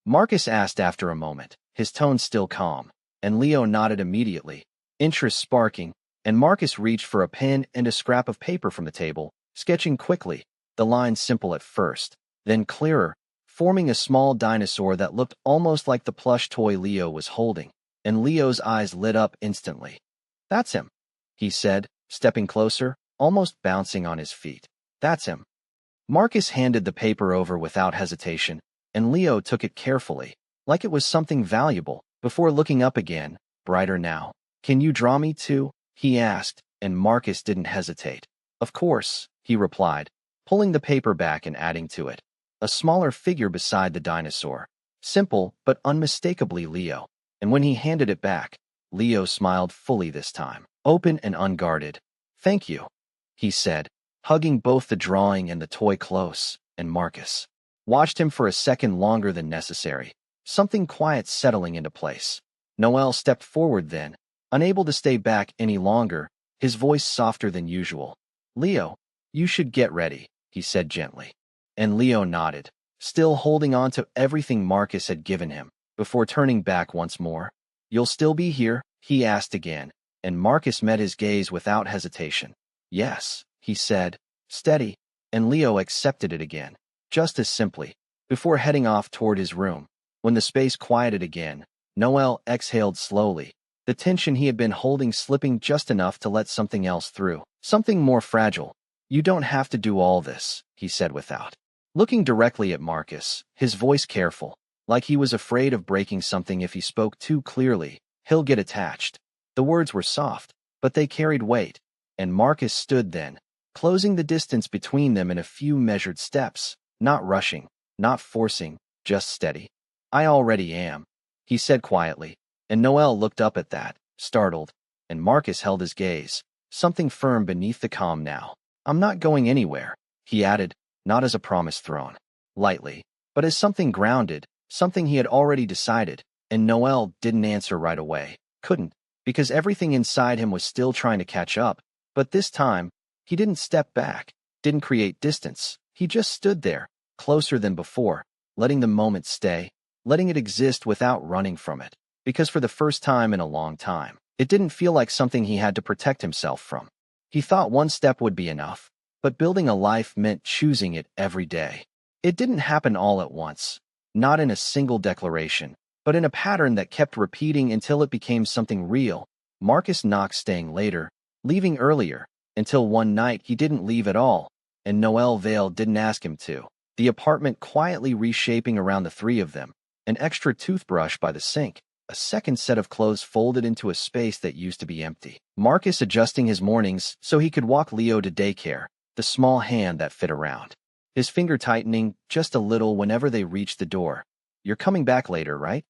Marcus asked after a moment, his tone still calm, and Leo nodded immediately, interest sparking, and Marcus reached for a pen and a scrap of paper from the table, sketching quickly, the lines simple at first, then clearer, forming a small dinosaur that looked almost like the plush toy Leo was holding, and Leo's eyes lit up instantly. "That's him," he said, stepping closer, almost bouncing on his feet. "That's him." Marcus handed the paper over without hesitation, and Leo took it carefully, like it was something valuable, before looking up again, brighter now. "Can you draw me too?" he asked, and Marcus didn't hesitate. "Of course," he replied, pulling the paper back and adding to it a smaller figure beside the dinosaur. Simple, but unmistakably Leo. And when he handed it back, Leo smiled fully this time, open and unguarded. "Thank you," he said, hugging both the drawing and the toy close, and Marcus watched him for a second longer than necessary, something quiet settling into place. Noel stepped forward then, unable to stay back any longer, his voice softer than usual. "Leo, you should get ready," he said gently. And Leo nodded, still holding on to everything Marcus had given him, before turning back once more. "You'll still be here?" he asked again, and Marcus met his gaze without hesitation. Yes, he said, steady, and Leo accepted it again, just as simply, before heading off toward his room. When the space quieted again, Noel exhaled slowly, the tension he had been holding slipping just enough to let something else through, something more fragile. You don't have to do all this, he said without looking directly at Marcus, his voice careful, like he was afraid of breaking something if he spoke too clearly. He'll get attached. The words were soft, but they carried weight, and Marcus stood then, closing the distance between them in a few measured steps, not rushing, not forcing, just steady. I already am, he said quietly, and Noel looked up at that, startled, and Marcus held his gaze, something firm beneath the calm now. I'm not going anywhere, he added, not as a promise thrown lightly, but as something grounded, something he had already decided, and Noel didn't answer right away, couldn't, because everything inside him was still trying to catch up, but this time, he didn't step back, didn't create distance, he just stood there, closer than before, letting the moment stay, letting it exist without running from it, because for the first time in a long time, it didn't feel like something he had to protect himself from. He thought one step would be enough, but building a life meant choosing it every day. It didn't happen all at once, not in a single declaration, but in a pattern that kept repeating until it became something real. Marcus Knox staying later, leaving earlier, until one night he didn't leave at all, and Noel Vale didn't ask him to. The apartment quietly reshaping around the three of them, an extra toothbrush by the sink, a second set of clothes folded into a space that used to be empty. Marcus adjusting his mornings so he could walk Leo to daycare, the small hand that fit around his finger tightening just a little whenever they reached the door. You're coming back later, right?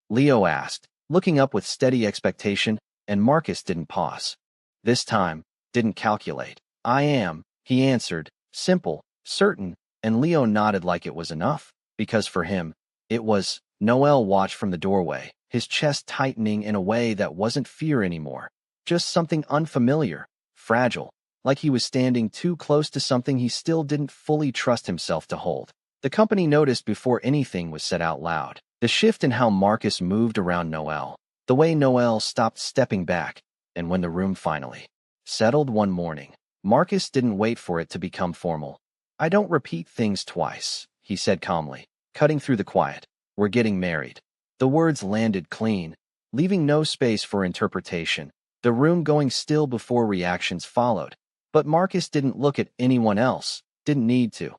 Leo asked, looking up with steady expectation, and Marcus didn't pause. This time, didn't calculate. I am, he answered, simple, certain, and Leo nodded like it was enough, because for him, it was. Noel watched from the doorway, his chest tightening in a way that wasn't fear anymore, just something unfamiliar, fragile, like he was standing too close to something he still didn't fully trust himself to hold. The company noticed before anything was said out loud, the shift in how Marcus moved around Noel, the way Noel stopped stepping back, and when the room finally settled one morning, Marcus didn't wait for it to become formal. I don't repeat things twice, he said calmly, cutting through the quiet. We're getting married. The words landed clean, leaving no space for interpretation, the room going still before reactions followed. But Marcus didn't look at anyone else, didn't need to.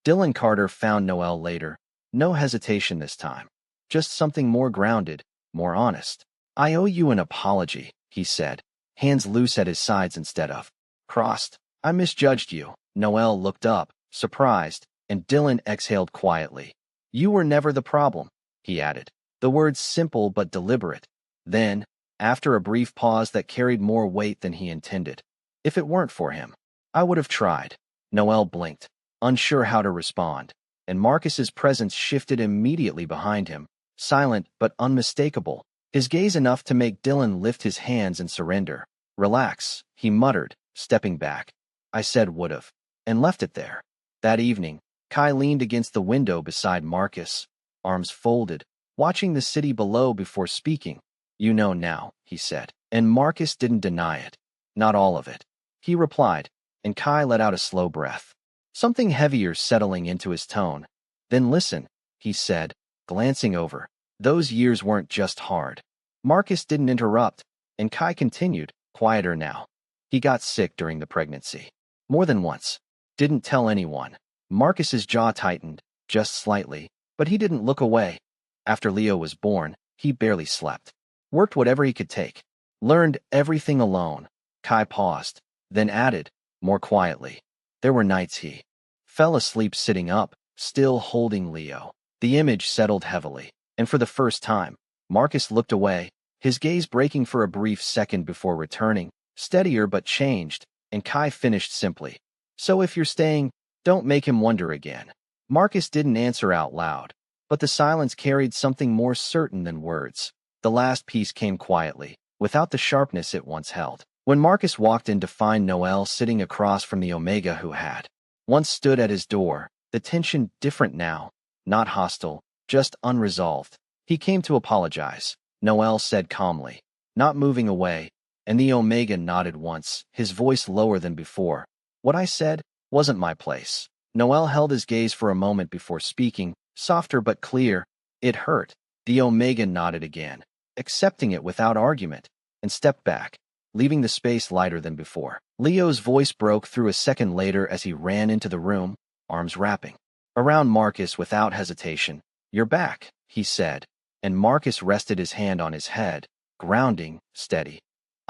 Dylan Carter found Noel later, no hesitation this time, just something more grounded, more honest. I owe you an apology, he said, hands loose at his sides instead of crossed. I misjudged you. Noel looked up, surprised, and Dylan exhaled quietly. You were never the problem, he added, the words simple but deliberate. Then, after a brief pause that carried more weight than he intended, if it weren't for him, I would have tried. Noel blinked, unsure how to respond, and Marcus's presence shifted immediately behind him, silent but unmistakable, his gaze enough to make Dylan lift his hands and surrender. Relax, he muttered, stepping back. I said would've, and left it there. That evening, Kai leaned against the window beside Marcus, arms folded, watching the city below before speaking. You know now, he said, and Marcus didn't deny it. Not all of it. He replied, and Kai let out a slow breath, something heavier settling into his tone. Then listen, he said, glancing over. Those years weren't just hard. Marcus didn't interrupt, and Kai continued, quieter now. He got sick during the pregnancy. More than once. Didn't tell anyone. Marcus's jaw tightened, just slightly, but he didn't look away. After Leo was born, he barely slept. Worked whatever he could take. Learned everything alone. Kai paused, then added, more quietly. There were nights he fell asleep sitting up, still holding Leo. The image settled heavily, and for the first time, Marcus looked away, his gaze breaking for a brief second before returning, steadier but changed, and Kai finished simply. So if you're staying, don't make him wonder again. Marcus didn't answer out loud, but the silence carried something more certain than words. The last piece came quietly, without the sharpness it once held. When Marcus walked in to find Noel sitting across from the Omega who had once stood at his door, the tension different now, not hostile, just unresolved. He came to apologize, Noel said calmly, not moving away, And the Omega nodded once, his voice lower than before. What I said wasn't my place. Noel held his gaze for a moment before speaking, softer but clear. It hurt. The Omega nodded again, accepting it without argument, and stepped back, leaving the space lighter than before. Leo's voice broke through a second later as he ran into the room, arms wrapping around Marcus without hesitation. "You're back," he said, and Marcus rested his hand on his head, grounding, steady.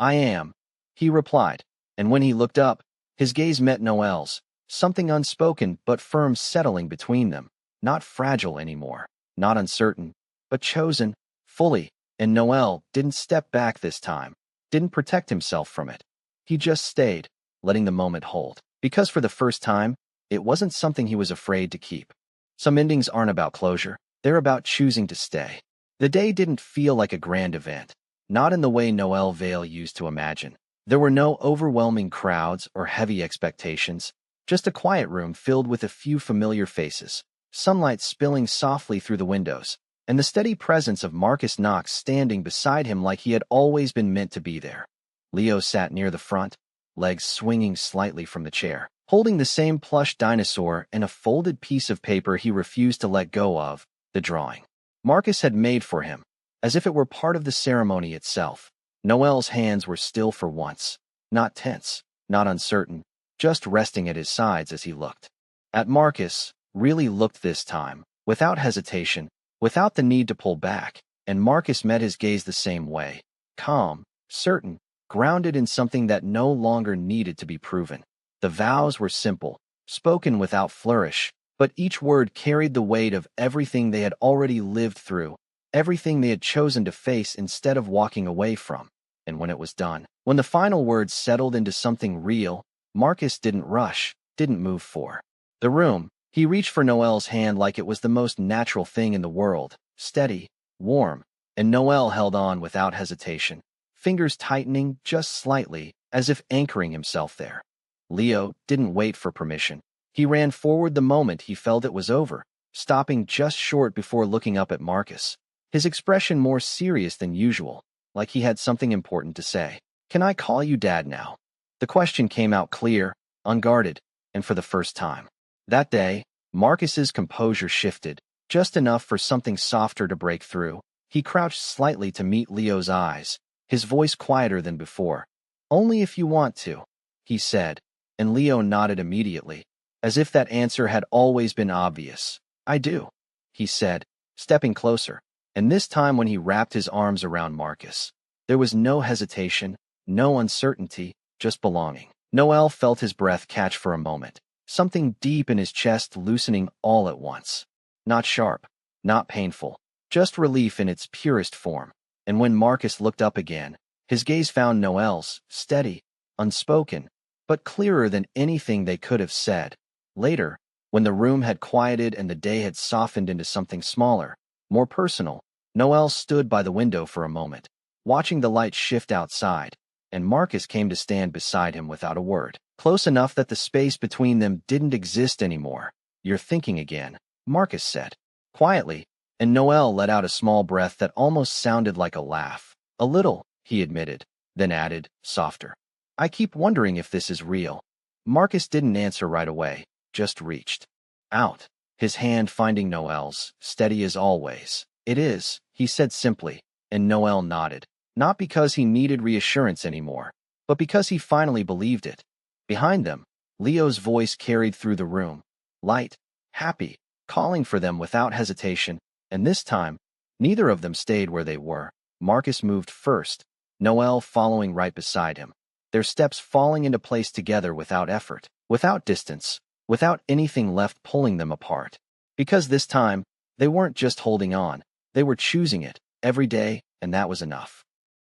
"I am," he replied, and when he looked up, his gaze met Noel's, something unspoken but firm settling between them, not fragile anymore, not uncertain, but chosen, fully, and Noel didn't step back this time, didn't protect himself from it. He just stayed, letting the moment hold, because for the first time, it wasn't something he was afraid to keep. Some endings aren't about closure, they're about choosing to stay. The day didn't feel like a grand event, not in the way Noel Vale used to imagine. There were no overwhelming crowds or heavy expectations, just a quiet room filled with a few familiar faces, sunlight spilling softly through the windows, and the steady presence of Marcus Knox standing beside him like he had always been meant to be there. Leo sat near the front, legs swinging slightly from the chair, holding the same plush dinosaur and a folded piece of paper he refused to let go of, the drawing Marcus had made for him, as if it were part of the ceremony itself. Noel's hands were still for once, not tense, not uncertain, just resting at his sides as he looked. At Marcus, really looked this time, without hesitation, without the need to pull back, and Marcus met his gaze the same way, calm, certain, grounded in something that no longer needed to be proven. The vows were simple, spoken without flourish, but each word carried the weight of everything they had already lived through, everything they had chosen to face instead of walking away from. And when it was done, when the final words settled into something real, Marcus didn't rush, didn't move for the room. He reached for Noel's hand like it was the most natural thing in the world, steady, warm, and Noel held on without hesitation, fingers tightening just slightly, as if anchoring himself there. Leo didn't wait for permission. He ran forward the moment he felt it was over, stopping just short before looking up at Marcus, his expression more serious than usual, like he had something important to say. "Can I call you Dad now?" The question came out clear, unguarded, and for the first time. That day, Marcus's composure shifted, just enough for something softer to break through. He crouched slightly to meet Leo's eyes, his voice quieter than before. "Only if you want to," he said, and Leo nodded immediately, as if that answer had always been obvious. "I do," he said, stepping closer, and this time when he wrapped his arms around Marcus, there was no hesitation, no uncertainty, just belonging. Noel felt his breath catch for a moment, something deep in his chest loosening all at once. Not sharp, not painful, just relief in its purest form. And when Marcus looked up again, his gaze found Noel's, steady, unspoken, but clearer than anything they could have said. Later, when the room had quieted and the day had softened into something smaller, more personal, Noel stood by the window for a moment, watching the light shift outside, and Marcus came to stand beside him without a word, close enough that the space between them didn't exist anymore. "You're thinking again," Marcus said, quietly, and Noel let out a small breath that almost sounded like a laugh. "A little," he admitted, then added, softer. "I keep wondering if this is real." Marcus didn't answer right away, just reached out, his hand finding Noel's, steady as always. "It is," he said simply, and Noel nodded, not because he needed reassurance anymore, but because he finally believed it. Behind them, Leo's voice carried through the room, light, happy, calling for them without hesitation, and this time, neither of them stayed where they were. Marcus moved first, Noel following right beside him, their steps falling into place together without effort, without distance, without anything left pulling them apart. Because this time, they weren't just holding on, they were choosing it, every day, and that was enough.